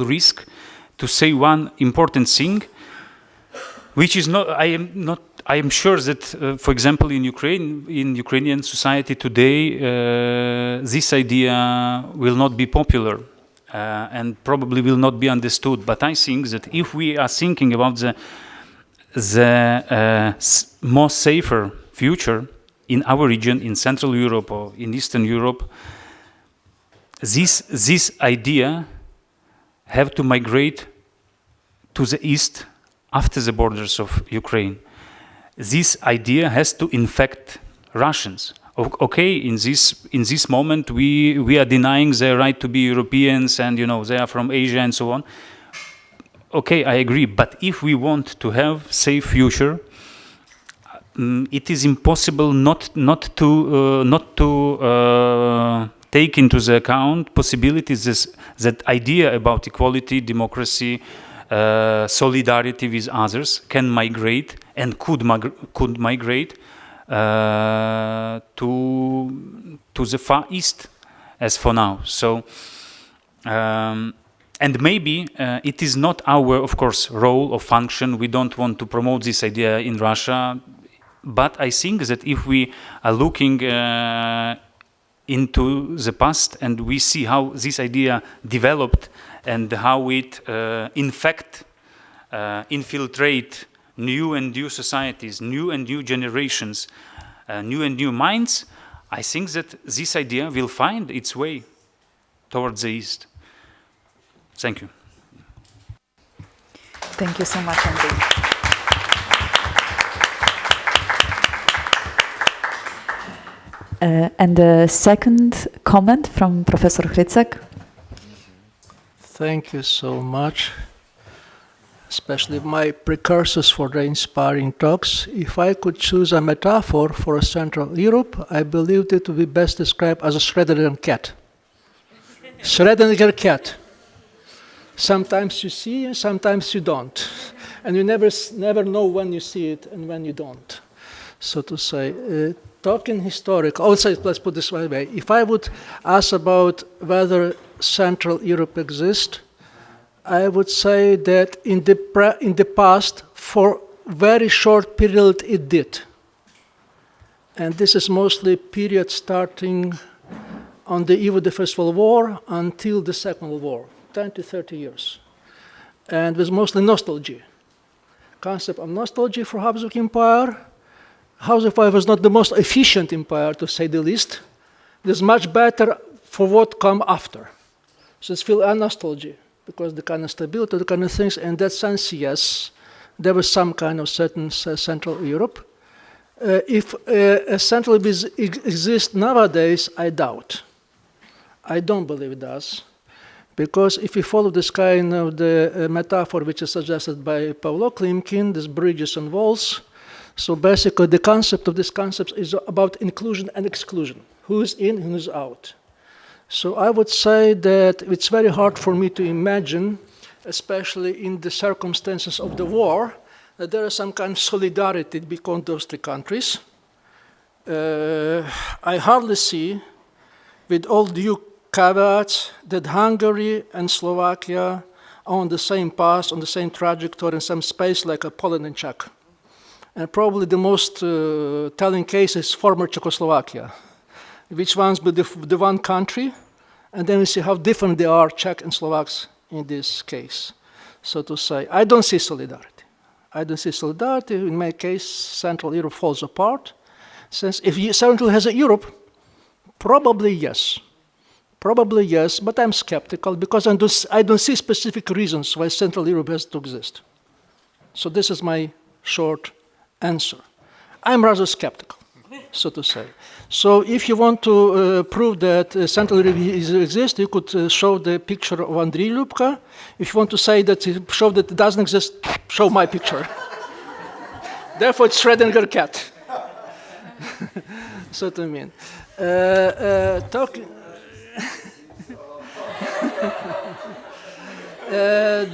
risk to say one important thing, which is not. I am sure that, for example, in Ukrainian society today, this idea will not be popular and probably will not be understood. But I think that if we are thinking about the more safer future in our region, in Central Europe or in Eastern Europe, this idea have to migrate to the east after the borders of Ukraine. This idea has to infect Russians. Okay, in this moment we are denying their right to be Europeans, and they are from Asia and so on. Okay, I agree. But if we want to have safe future, it is impossible not to take into the account possibilities that idea about equality, democracy, solidarity with others can migrate and could migrate to the Far East, as for now. So, and maybe it is not our, of course, role or function. We don't want to promote this idea in Russia. But I think that if we are looking into the past and we see how this idea developed and how it infiltrate new and new societies, new and new generations, new and new minds, I think that this idea will find its way towards the East. Thank you. Thank you so much, Andrij. And the second comment from Professor Hrycak. Thank you so much, especially my precursors for the inspiring talks. If I could choose a metaphor for Central Europe, I believed it would be best described as a Schrödinger cat. Schrödinger cat. Sometimes you see and sometimes you don't. And you never know when you see it and when you don't. So to say, talking historical, also let's put this way, if I would ask about whether Central Europe exists, I would say that in the past, for very short period it did. And this is mostly period starting on the eve of the First World War until the Second World War, 10 to 30 years. And with mostly nostalgia. Concept of nostalgia for Habsburg Empire. Habsburg Empire was not the most efficient empire, to say the least. It is much better for what come after. So it's feel a nostalgia, because the kind of stability, the kind of things, in that sense, yes, there was some kind of certain Central Europe. If Central Europe exists nowadays, I doubt. I don't believe it does. Because if you follow this kind of the metaphor which is suggested by Pavlo Klimkin, these bridges and walls, so basically the concept of this concept is about inclusion and exclusion. Who's in and who's out. So I would say that it's very hard for me to imagine, especially in the circumstances of the war, that there is some kind of solidarity between those two countries. I hardly see, with all due caveats, that Hungary and Slovakia are on the same path, on the same trajectory in some space like Poland and Czech. And probably the most telling case is former Czechoslovakia, which ones be the one country, and then we see how different they are, Czech and Slovaks, in this case. So to say, I don't see solidarity. I don't see solidarity. In my case, Central Europe falls apart. Since if Central has a Europe, probably yes. Probably yes, but I'm skeptical because I don't see specific reasons why Central Europe has to exist. So this is my short answer. I'm rather skeptical, so to say. So if you want to prove that Central Europe exists, you could show the picture of Andrij Ljubka. If you want to say that, show that it doesn't exist, show my picture. Therefore, it's Schrödinger cat. So to mean.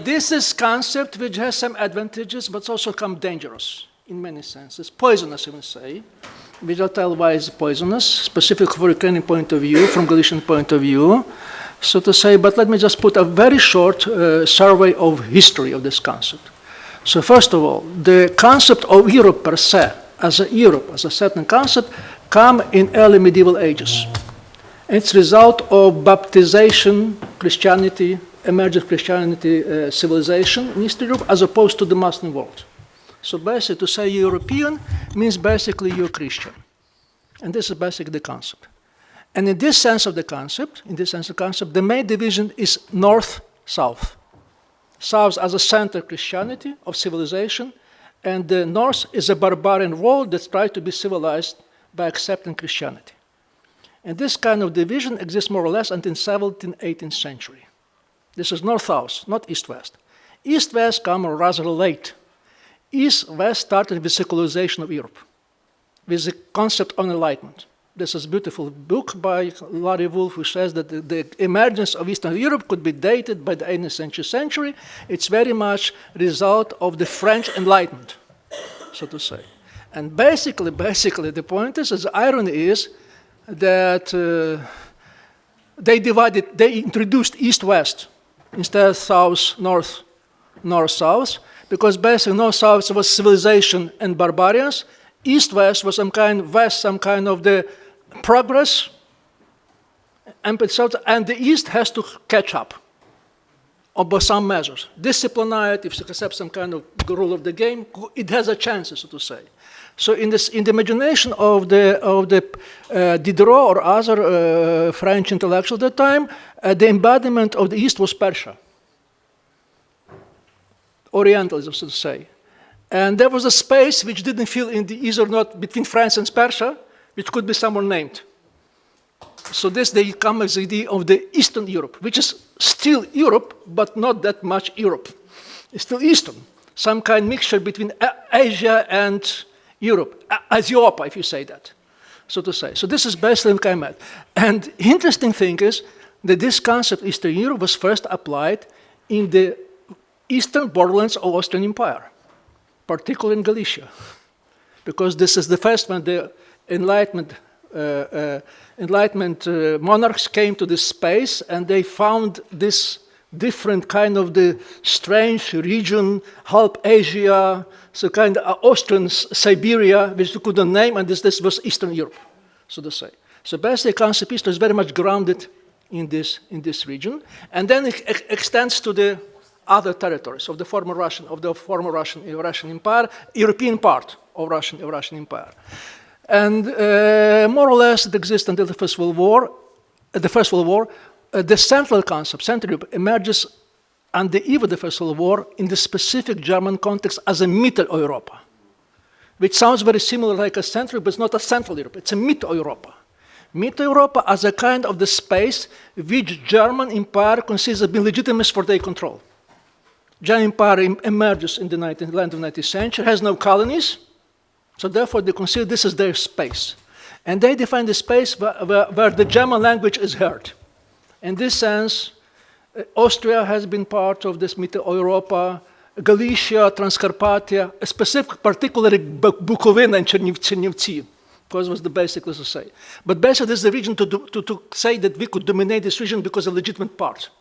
This is concept which has some advantages, but also come dangerous in many senses. Poisonous, I would say. We will tell why it's poisonous, specifically from Ukrainian point of view, from Galician point of view, so to say. But let me just put a very short survey of history of this concept. So first of all, the concept of Europe per se, as a certain concept, come in early medieval ages. It's a result of baptization, Christianity, emergent Christianity civilization in Eastern Europe, as opposed to the Muslim world. So basically, to say European means basically you're Christian. And this is basically the concept. And in this sense of the concept, the main division is north-south. South as a center of Christianity, of civilization, and the north is a barbarian world that tries to be civilized by accepting Christianity. And this kind of division exists more or less until the 17th, 18th century. This is north-south, not east-west. East-west come rather late. East-west started with secularization of Europe, with the concept of enlightenment. This is a beautiful book by Larry Wolff, who says that the emergence of Eastern Europe could be dated by the 18th century. It's very much a result of the French Enlightenment, so to say. And basically, the point is, the irony is that they introduced East-West instead of South-North, North-South, because basically North-South was civilization and barbarians. East-West was some kind of the progress, and the East has to catch up. by some measures. Disciplined, if you accept some kind of the rule of the game, it has a chance, so to say. So in the imagination of Diderot or other French intellectuals at the time, the embodiment of the East was Persia, Orientalism, so to say. And there was a space which didn't feel in the East or not between France and Persia, which could be someone named. So this they come as the idea of the Eastern Europe, which is still Europe, but not that much Europe. It's still Eastern, some kind of mixture between Asia and Europe, Asiopa, if you say that, so to say. So this is basically Kaimat. And interesting thing is that this concept, Eastern Europe, was first applied in the eastern borderlands of Austrian Empire, particularly in Galicia, because this is the first when the Enlightenment monarchs came to this space and they found this different kind of the strange region, half Asia, so kind of Austrian Siberia, which you couldn't name, and this was Eastern Europe, so to say. So basically, concept Eastern is very much grounded in this region, and then it extends to the other territories of the former Russian Empire, European part of Russian Empire. And more or less it exists until the First World War. The central concept, Central Europe, emerges on the eve of the First World War in the specific German context as a Mitteleuropa, which sounds very similar like a Central, but it's not a Central Europe, it's a Mitteleuropa. Mitteleuropa as a kind of the space which German Empire considers as being legitimate for their control. German Empire emerges in the end of the 19th century, has no colonies, so therefore they consider this as their space. And they define the space where the German language is heard. In this sense, Austria has been part of this Mitteleuropa, Galicia, Transcarpathia, particularly Bukovina and Chernivtsi, because it was the basic, let's say. But basically, this is the region to say that we could dominate this region because of a legitimate part.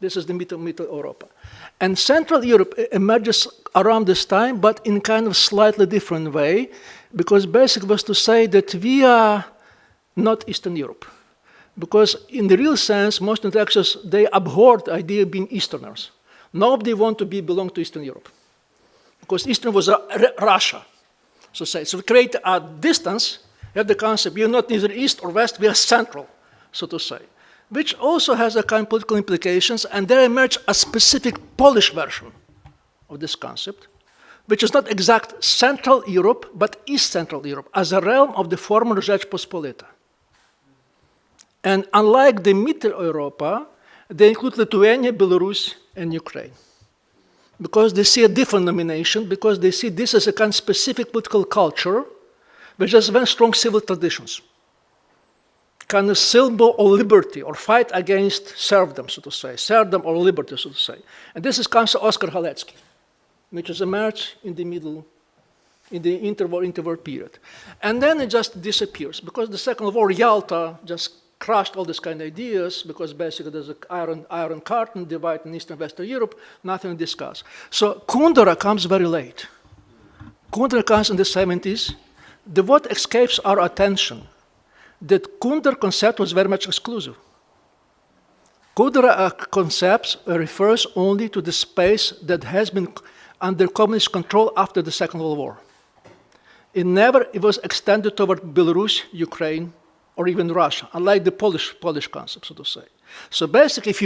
This is the Mitteleuropa. And Central Europe emerges around this time, but in kind of slightly different way, because basically was to say that we are not Eastern Europe. Because in the real sense, most intellectuals, they abhor the idea of being Easterners. Nobody wants to belong to Eastern Europe. Because Eastern was Russia, so say. So we create a distance, you have the concept, we are not neither East or West, we are Central, so to say. Which also has a kind of political implications, and there emerged a specific Polish version of this concept, which is not exact Central Europe, but East Central Europe, as a realm of the former Rzeczpospolita. And unlike the Mitteleuropa, they include Lithuania, Belarus, and Ukraine. Because they see a different nomination, because they see this as a kind of specific political culture, which has very strong civil traditions. Kind of symbol of liberty, or fight against serfdom, so to say, serfdom or liberty, so to say. And this is Council Oskar Halecki, which has emerged in the interwar period. And then it just disappears, because the Second War, Yalta just crushed all these kind of ideas, because basically there's an iron curtain dividing Eastern and Western Europe, nothing to discuss. So Kundera comes very late. Kundera comes in the 70s. What escapes our attention, that Kundera concept was very much exclusive. Kundera concept refers only to the space that has been under communist control after the Second World War. It was extended toward Belarus, Ukraine, or even Russia, unlike the Polish concept, so to say. So basically, if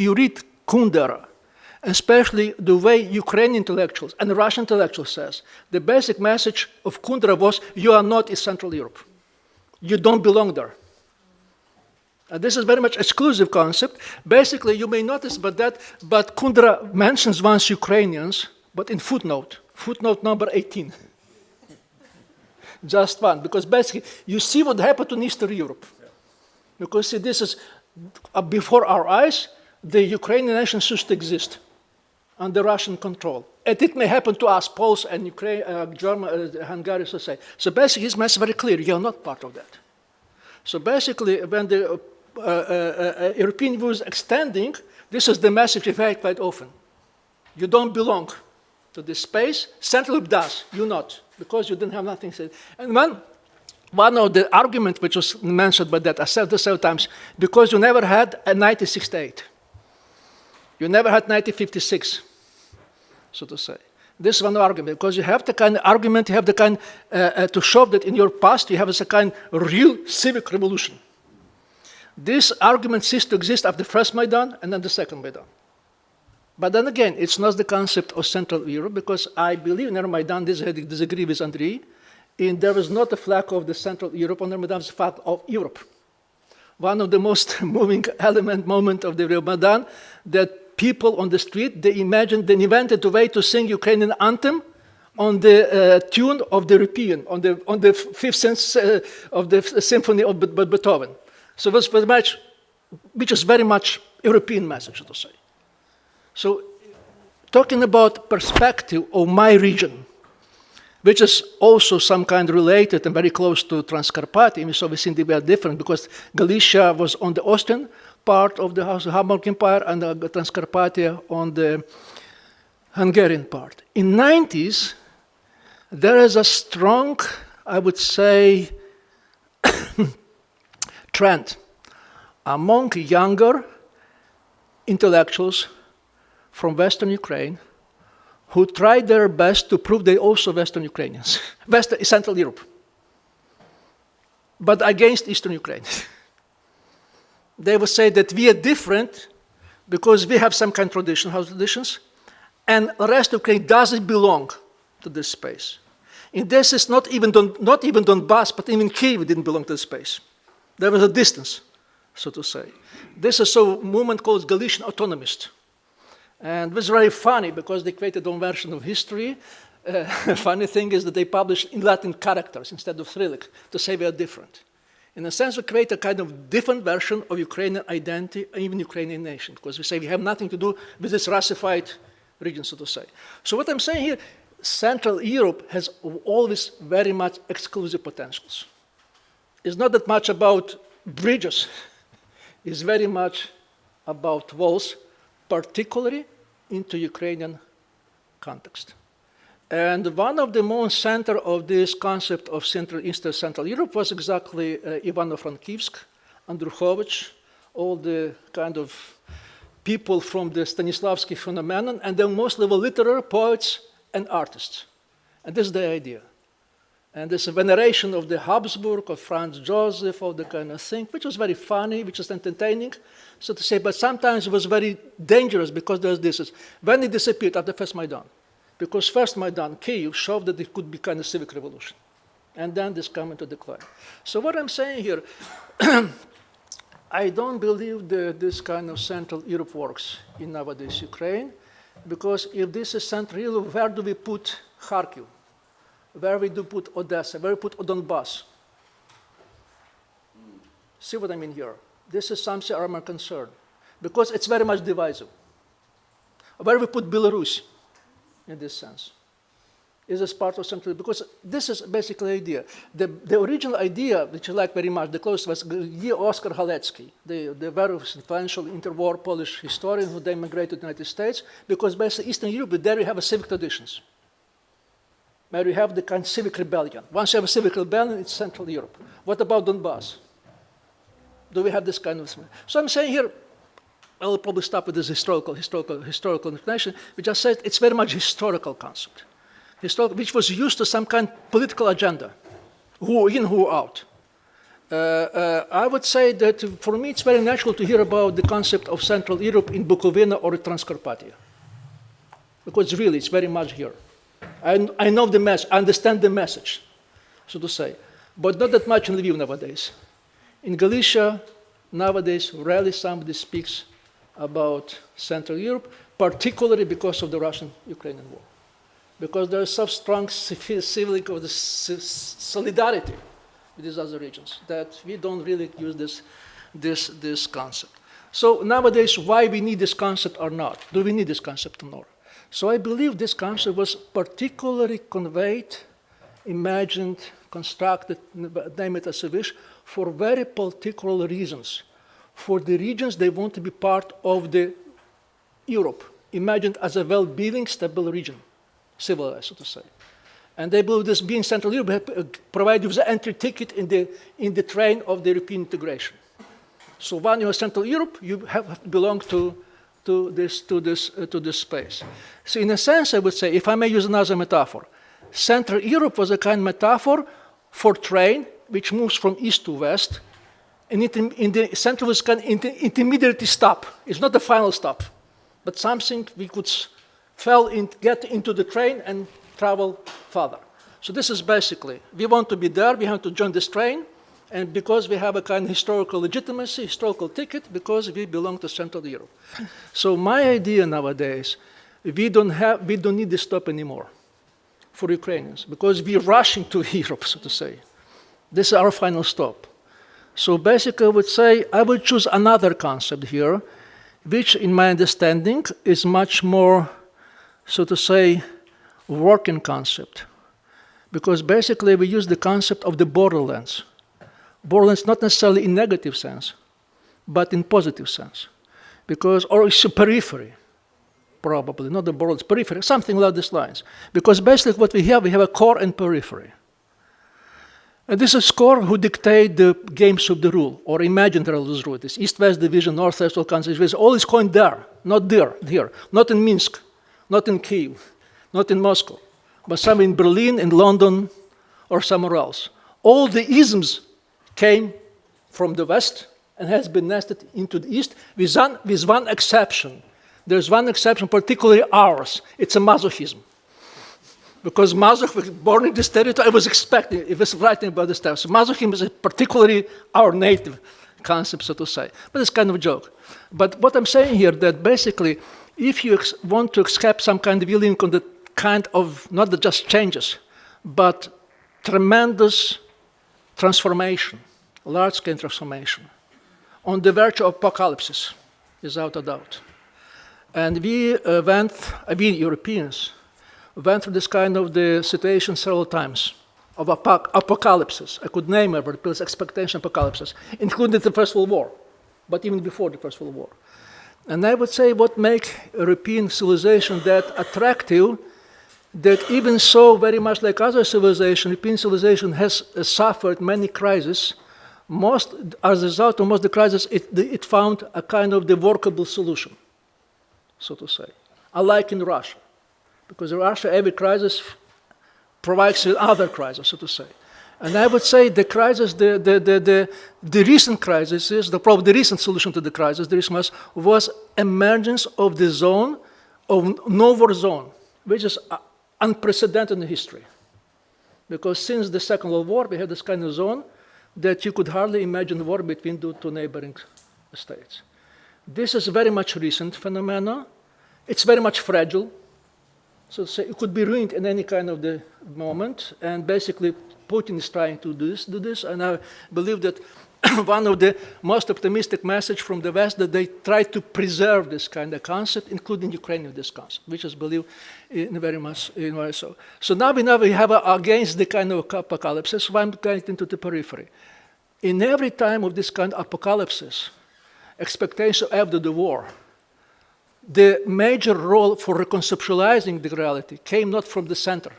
you read Kundera, especially the way Ukrainian intellectuals and Russian intellectuals says, the basic message of Kundera was, you are not in Central Europe. You don't belong there. And this is very much exclusive concept. Basically, you may notice but Kundera mentions once Ukrainians, but in footnote number 18. Just one, because basically you see what happened in Eastern Europe. Because see, this is before our eyes, the Ukrainian nation used to exist under Russian control. And it may happen to us, Poles and Ukraine, German, Hungary, so say. So basically his message is very clear, you are not part of that. So basically when the European view is extending, this is the message very quite often. You don't belong to this space. Central Europe does, you not, because you didn't have nothing to say. And one of the arguments which was mentioned by that, I said this several times, because you never had a 1968. You never had 1956, so to say. This is one argument, because you have the kind of argument, you have the kind to show that in your past you have a kind of real civic revolution. This argument ceased to exist after the first Maidan and then the second Maidan. But then again, it's not the concept of Central Europe, because I believe in Maidan, I disagree with Andrij, and there was not a flag of the Central Europe on the Maidan, it's a flag of Europe. One of the most moving moment of the Maidan, that people on the street, they invented a way to sing Ukrainian anthem on the tune of the European, on the fifth sense of the symphony of Beethoven. So it was very much, which is very much European message, so to say. So talking about perspective of my region, which is also some kind related and very close to Transcarpathia, so we think they were different because Galicia was on the Austrian part of the Habsburg Empire and Transcarpathia on the Hungarian part. In 90s, there is a strong, I would say, trend among younger intellectuals from Western Ukraine who tried their best to prove they're also Western Ukrainians, Central Europe, but against Eastern Ukraine. They would say that we are different because we have some kind of tradition, house traditions, and the rest of Ukraine doesn't belong to this space. In this is not even Donbass, but even Kyiv didn't belong to this space. There was a distance, so to say. This is a movement called Galician autonomist. And it was very funny because they created their own version of history. Funny thing is that they published in Latin characters instead of Cyrillic to say we are different. In a sense, we create a kind of different version of Ukrainian identity, even Ukrainian nation, because we say we have nothing to do with this Russified region, so to say. So what I'm saying here, Central Europe has always very much exclusive potentials. It's not that much about bridges. It's very much about walls, particularly into Ukrainian context. And one of the most center of this concept of Eastern Central Europe was exactly Ivano-Frankivsk, Andruchovich, all the kind of people from the Stanislavski phenomenon, and then mostly were literary poets and artists. And this is the idea. And this veneration of the Habsburg, of Franz Joseph, all the kind of thing, which was very funny, which was entertaining, so to say, but sometimes it was very dangerous because there's this. When it disappeared after the first Maidan, because first Maidan, Kyiv, showed that it could be kind of civic revolution. And then this came into decline. So what I'm saying here, I don't believe that this kind of Central Europe works in nowadays Ukraine, because if this is Central Europe, where do we put Kharkiv? Where we do put Odessa? Where we put Donbass? See what I mean here? This is something I'm concerned, because it's very much divisive. Where we put Belarus, in this sense, is as part of Central, because this is basically the idea. The original idea, which I like very much, the closest was Oskar Halecki, the very influential interwar Polish historian who then migrated to the United States, because basically Eastern Europe, there you have a civic traditions. Where you have the kind of civic rebellion. Once you have a civic rebellion, it's Central Europe. What about Donbass? Do we have this kind of... So I'm saying here, I will probably stop with this historical explanation, which I said it's very much historical concept, which was used to some kind of political agenda, who in, who out. I would say that for me it's very natural to hear about the concept of Central Europe in Bukovina or Transcarpathia, because really it's very much here. I know the message, I understand the message, so to say, but not that much in Lviv nowadays. In Galicia, nowadays, rarely somebody speaks about Central Europe, particularly because of the Russian-Ukrainian war. Because there is such strong feeling of the solidarity with these other regions that we don't really use this concept. So nowadays, why we need this concept or not? Do we need this concept or not? So I believe this concept was particularly conveyed, imagined, constructed, name it as you wish, for very particular reasons. For the regions they want to be part of the Europe, imagined as a well-being, stable region, civilized, so to say. And they believe this being Central Europe provides you with the entry ticket in the train of the European integration. So when you are Central Europe, you have to belong to to this space. So in a sense, I would say, if I may use another metaphor, Central Europe was a kind of metaphor for train which moves from east to west, and in the center was kind of intermediate stop. It's not the final stop, but something we could get into the train and travel further. So this is basically, we want to be there, we have to join this train, and because we have a kind of historical legitimacy, historical ticket, because we belong to Central Europe. So my idea nowadays, we don't need this stop anymore for Ukrainians, because we're rushing to Europe, so to say. This is our final stop. So basically I would say, I would choose another concept here, which in my understanding is much more, so to say, working concept. Because basically we use the concept of the borderlands. Borderlands not necessarily in negative sense, but in positive sense. Or it's a periphery, probably, not the borderlands, periphery, something along these lines. Because basically what we have a core and periphery. And this is core who dictate the games of the rule, or imagine the rules rule. This East-West division, North-West, all kinds of divisions, all is going there, not here, not in Minsk, not in Kyiv, not in Moscow, but some in Berlin, in London, or somewhere else. All the isms came from the West and has been nested into the East with one exception. There's one exception, particularly ours. It's a masochism. Because Masochism was born in this territory, I was expecting, it was writing about this stuff. So Masochism is particularly our native concept, so to say. But it's kind of a joke. But what I'm saying here, that basically, if you want to accept some kind of feeling on the kind of, not just changes, but tremendous transformation, large-scale transformation, on the verge of apocalypse, without a doubt. And we Europeans, went through this kind of the situation several times of apocalypses. I could name it, but it was expectation apocalypses, including the First World War, but even before the First World War. And I would say what makes European civilization that attractive, that even so very much like other civilization, European civilization has suffered many crises. As a result of most of the crises, it found a kind of the workable solution, so to say, unlike in Russia. Because in Russia, every crisis provides another crisis, so to say. And I would say the crisis, the recent crisis, probably the recent solution to the crisis, was emergence of the zone, of no-war zone, which is unprecedented in history. Because since the Second World War, we had this kind of zone that you could hardly imagine war between the two neighboring states. This is very much recent phenomena. It's very much fragile. So to say, it could be ruined in any kind of the moment, and basically Putin is trying to do this, and I believe that one of the most optimistic message from the West that they try to preserve this kind of concept, including Ukraine with this concept, which is believed in very much so. So now we have against the kind of apocalypse, one going into the periphery. In every time of this kind of apocalypse, expectation after the war, the major role for reconceptualizing the reality came not from the center,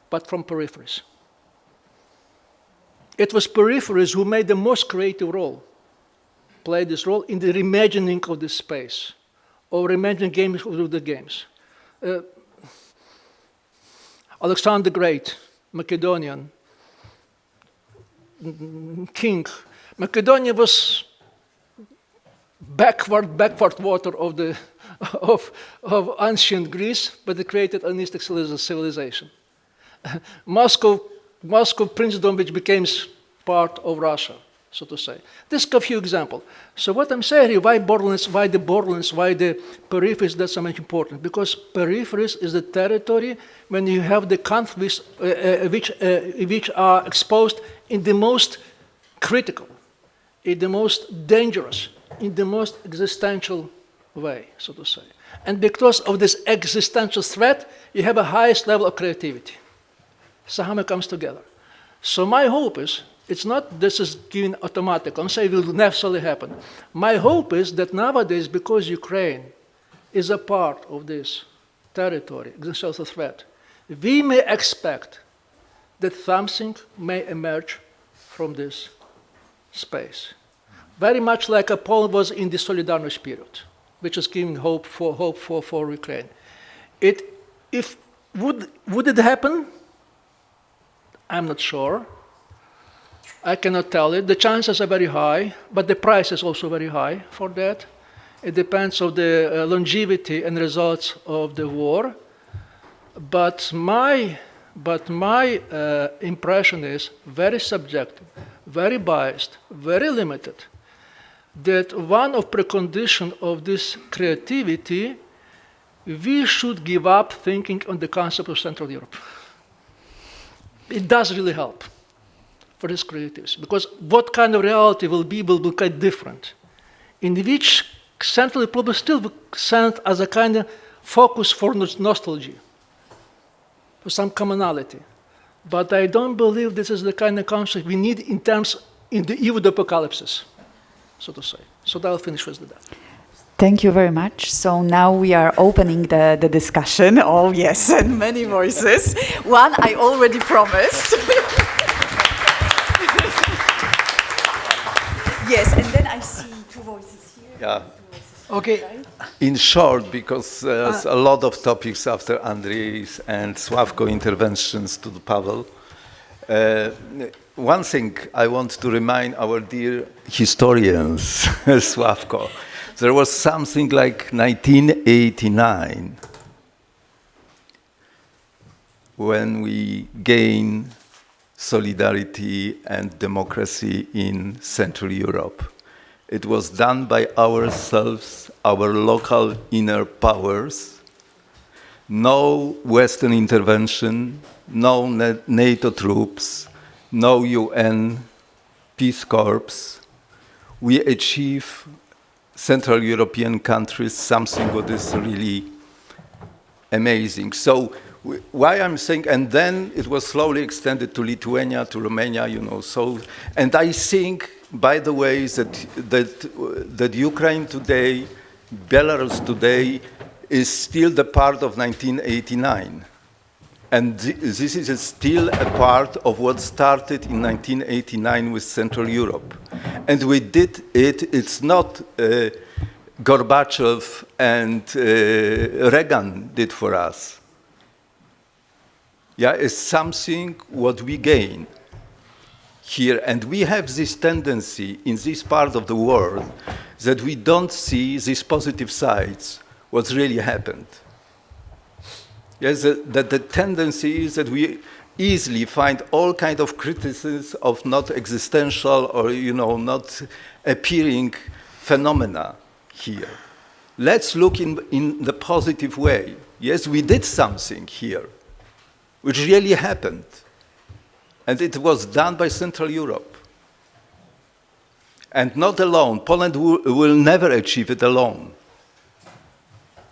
but from peripheries. It was peripheries who made the most creative role, played this role in the reimagining of the space, or reimagining games of the games. Alexander the Great, Macedonian king. Macedonia was backward water of ancient Greece, but it created a Hellenistic civilization. Moscow princedom, which became part of Russia, so to say. This is a few examples. So what I'm saying here, why the borderlands, why the peripheries, that's so much important. Because peripheries is the territory when you have the conflicts which are exposed in the most critical, in the most dangerous, in the most existential way, so to say. And because of this existential threat, you have a highest level of creativity. Somehow it comes together. So my hope is, it's not this is given automatic, I'm saying it will necessarily happen. My hope is that nowadays, because Ukraine is a part of this territory, existential threat, we may expect that something may emerge from this space. Very much like Poland was in the Solidarność period. which is giving hope for Ukraine. Would it happen? I'm not sure. I cannot tell it. The chances are very high, but the price is also very high for that. It depends on the longevity and results of the war. But my impression is very subjective, very biased, very limited, that one of preconditions of this creativity, we should give up thinking on the concept of Central Europe. It does really help for this creativity, because what kind of reality will be quite different, in which Central Europe will still stand as a kind of focus for nostalgia, for some commonality. But I don't believe this is the kind of concept we need in the eve of the apocalypse, so to say. So I'll finish with that. Thank you very much. So now we are opening the discussion. Oh yes, and many voices. One I already promised. Yes, and then I see two voices here. Yeah. Okay. In short, because there's a lot of topics after Andrij's and Sławko interventions to the Pavel. One thing I want to remind our dear historians, Sławko, there was something like 1989 when we gained solidarity and democracy in Central Europe. It was done by ourselves, our local inner powers. No Western intervention, no NATO troops, no UN Peace Corps. We achieve Central European countries something what is really amazing. So why I'm saying, and then it was slowly extended to Lithuania, to Romania, you know. So, and I think, by the way, that Ukraine today, Belarus today, is still the part of 1989. And this is still a part of what started in 1989 with Central Europe. And we did it, it's not Gorbachev and Reagan did for us. Yeah, it's something what we gain here. And we have this tendency in this part of the world that we don't see these positive sides, what's really happened. Yes, that the tendency is that we easily find all kind of criticisms of not existential or, you know, not appearing phenomena here. Let's look in the positive way. Yes, we did something here, which really happened. And it was done by Central Europe. And not alone. Poland will never achieve it alone.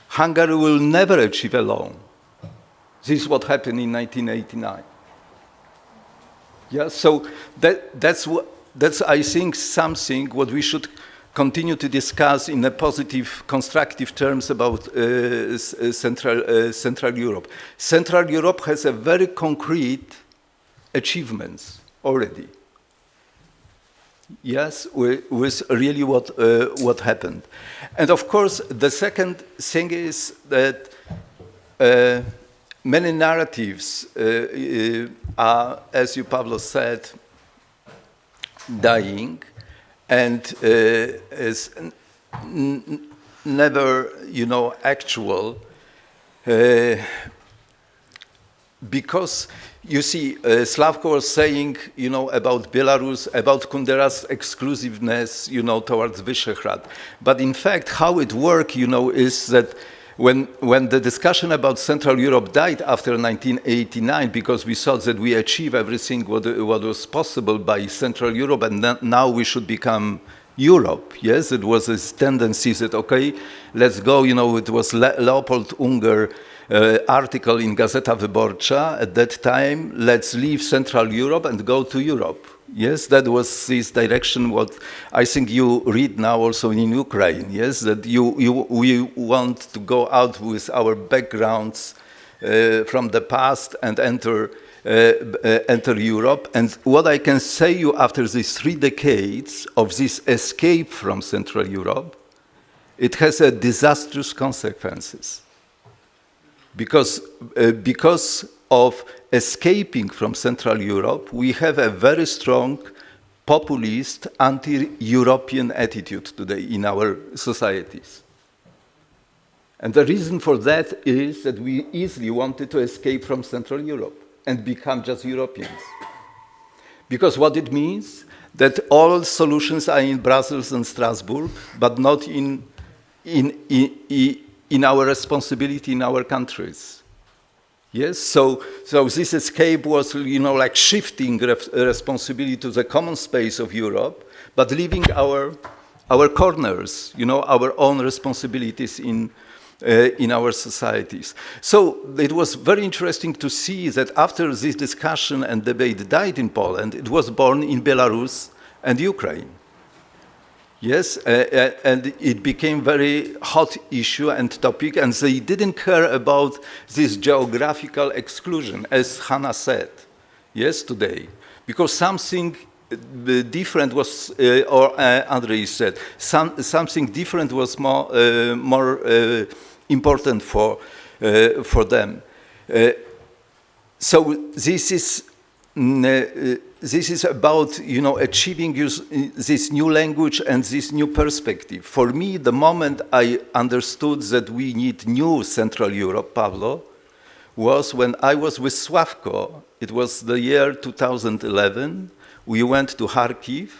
Hungary will never achieve alone. This is what happened in 1989. Yeah, so that's I think something what we should continue to discuss in a positive, constructive terms about Central Europe. Central Europe has a very concrete achievements already. Yes, with really what happened. And of course, the second thing is that many narratives are, as you, Pavlo, said, dying, and is never, you know, actual, because you see, Sławko was saying, you know, about Belarus, about Kundera's exclusiveness, you know, towards Visegrad. But in fact, how it worked, you know, is that when the discussion about Central Europe died after 1989, because we thought that we achieved everything what was possible by Central Europe, and now we should become Europe. Yes, it was this tendency that, okay, let's go, you know, it was Leopold Unger article in Gazeta Wyborcza at that time, let's leave Central Europe and go to Europe. Yes, that was this direction what I think you read now also in Ukraine, yes, that we want to go out with our backgrounds from the past and enter Europe. And what I can say you after these 3 decades of this escape from Central Europe it has a disastrous consequences. Because of escaping from Central Europe, we have a very strong populist, anti-European attitude today in our societies. And the reason for that is that we easily wanted to escape from Central Europe and become just Europeans. Because what it means, that all solutions are in Brussels and Strasbourg, but not in our responsibility in our countries. Yes, so this escape was, like shifting responsibility to the common space of Europe, but leaving our corners, our own responsibilities in our societies. So it was very interesting to see that after this discussion and debate died in Poland, it was born in Belarus and Ukraine. Yes, and it became very hot issue and topic, and they didn't care about this geographical exclusion, as Hannah said, yes, today, because something different was, or Andrij said, something different was more important for them. So this is about, achieving this new language and this new perspective. For me, the moment I understood that we need new Central Europe, Pavlo, was when I was with Sławko. It was the year 2011. We went to Kharkiv.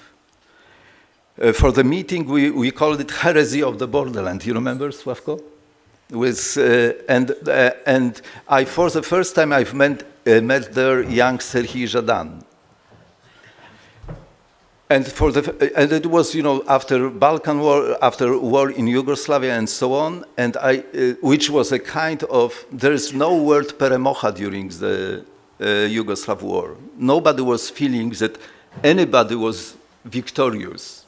For the meeting, we called it Heresy of the Borderland. You remember, Sławko? And I, for the first time, I've met there young Serhii Zhadan. And it was, after Balkan War, after war in Yugoslavia and so on, and which was a kind of, there is no word peremocha during the Yugoslav war. Nobody was feeling that anybody was victorious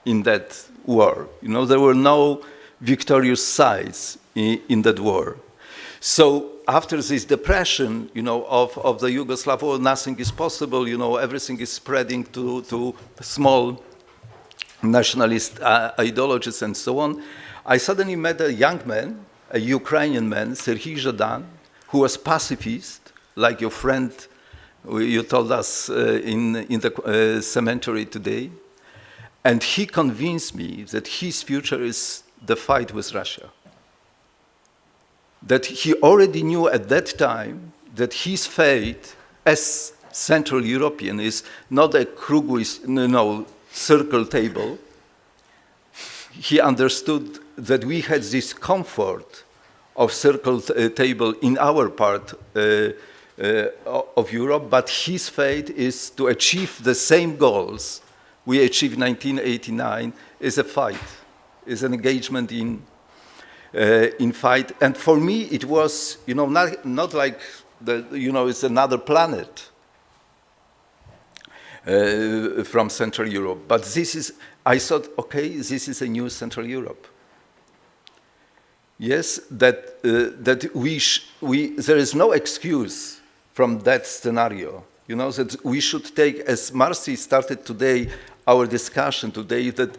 in that war. There were no victorious sides in that war. So after this depression, of the Yugoslav war, nothing is possible. Everything is spreading to small nationalist ideologies and so on. I suddenly met a young man, a Ukrainian man, Serhii Zhadan, who was pacifist, like your friend you told us in the cemetery today. And he convinced me that his future is the fight with Russia. That he already knew at that time that his fate as Central European is not a Krugwist, circle table. He understood that we had this comfort of circle table in our part of Europe, but his fate is to achieve the same goals we achieved in 1989 is a fight, is an engagement in fight. And for me, it was, not like, it's another planet from Central Europe. But I thought, okay, this is a new Central Europe. Yes, that there is no excuse from that scenario. That we should take, as Marcy started today, our discussion today, that,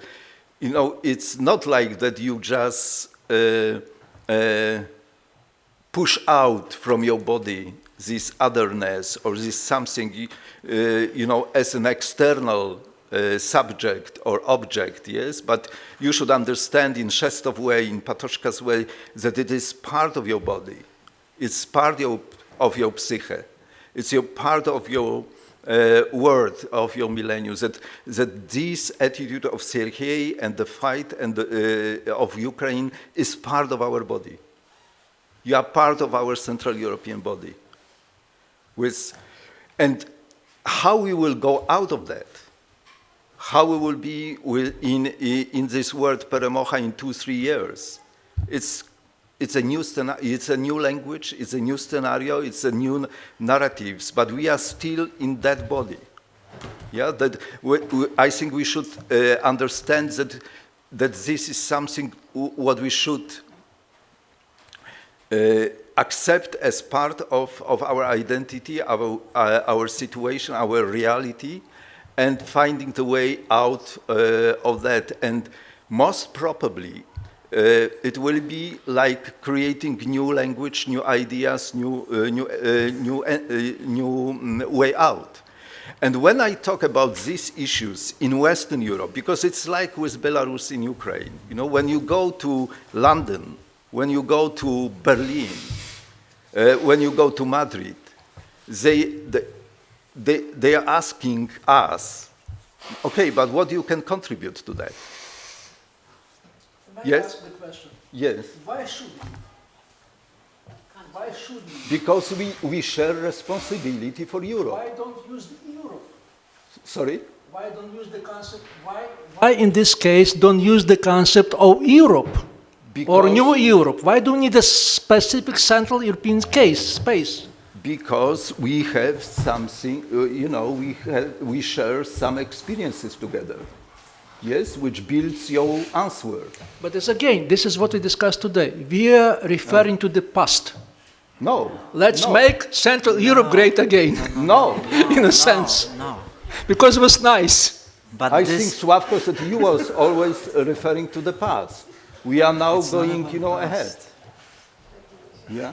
it's not like that you just push out from your body this otherness or this something, as an external subject or object, yes? But you should understand in Szestow's way, in Patočka's way, that it is part of your body. It's part of your psyche. It's part of your word, of your millennium, that this attitude of Serhii and the fight and of Ukraine is part of our body. You are part of our Central European body. And how we will go out of that, how we will be in this word peremocha in 2-3 years, it's a new language, it's a new scenario, it's a new narratives, but we are still in that body. Yeah, I think we should understand that this is something what we should accept as part of our identity, our situation, our reality, and finding the way out of that. And most probably, It will be like creating new language, new ideas, new way out. And when I talk about these issues in Western Europe, because it's like with Belarus in Ukraine, you know, when you go to London, when you go to Berlin, when you go to Madrid, they are asking us, okay, but what you can contribute to that? May I Yes? ask the question? Yes. Why should we? Why should we? Because we share responsibility for Europe. Why don't use the Europe? Sorry? Why don't use the concept? Why in this case don't use the concept of Europe or New Europe? Why do we need a specific Central European space? Because we have something, you know, we share some experiences together. Yes, which builds your answer. But again, this is what we discussed today. We are referring to the past. No. Let's no, make Central Europe great again, No. in a sense, No. because it was nice. But I this, think Sławko said you was always referring to the past. We are now It's not going, about you know, past. ahead. Yeah.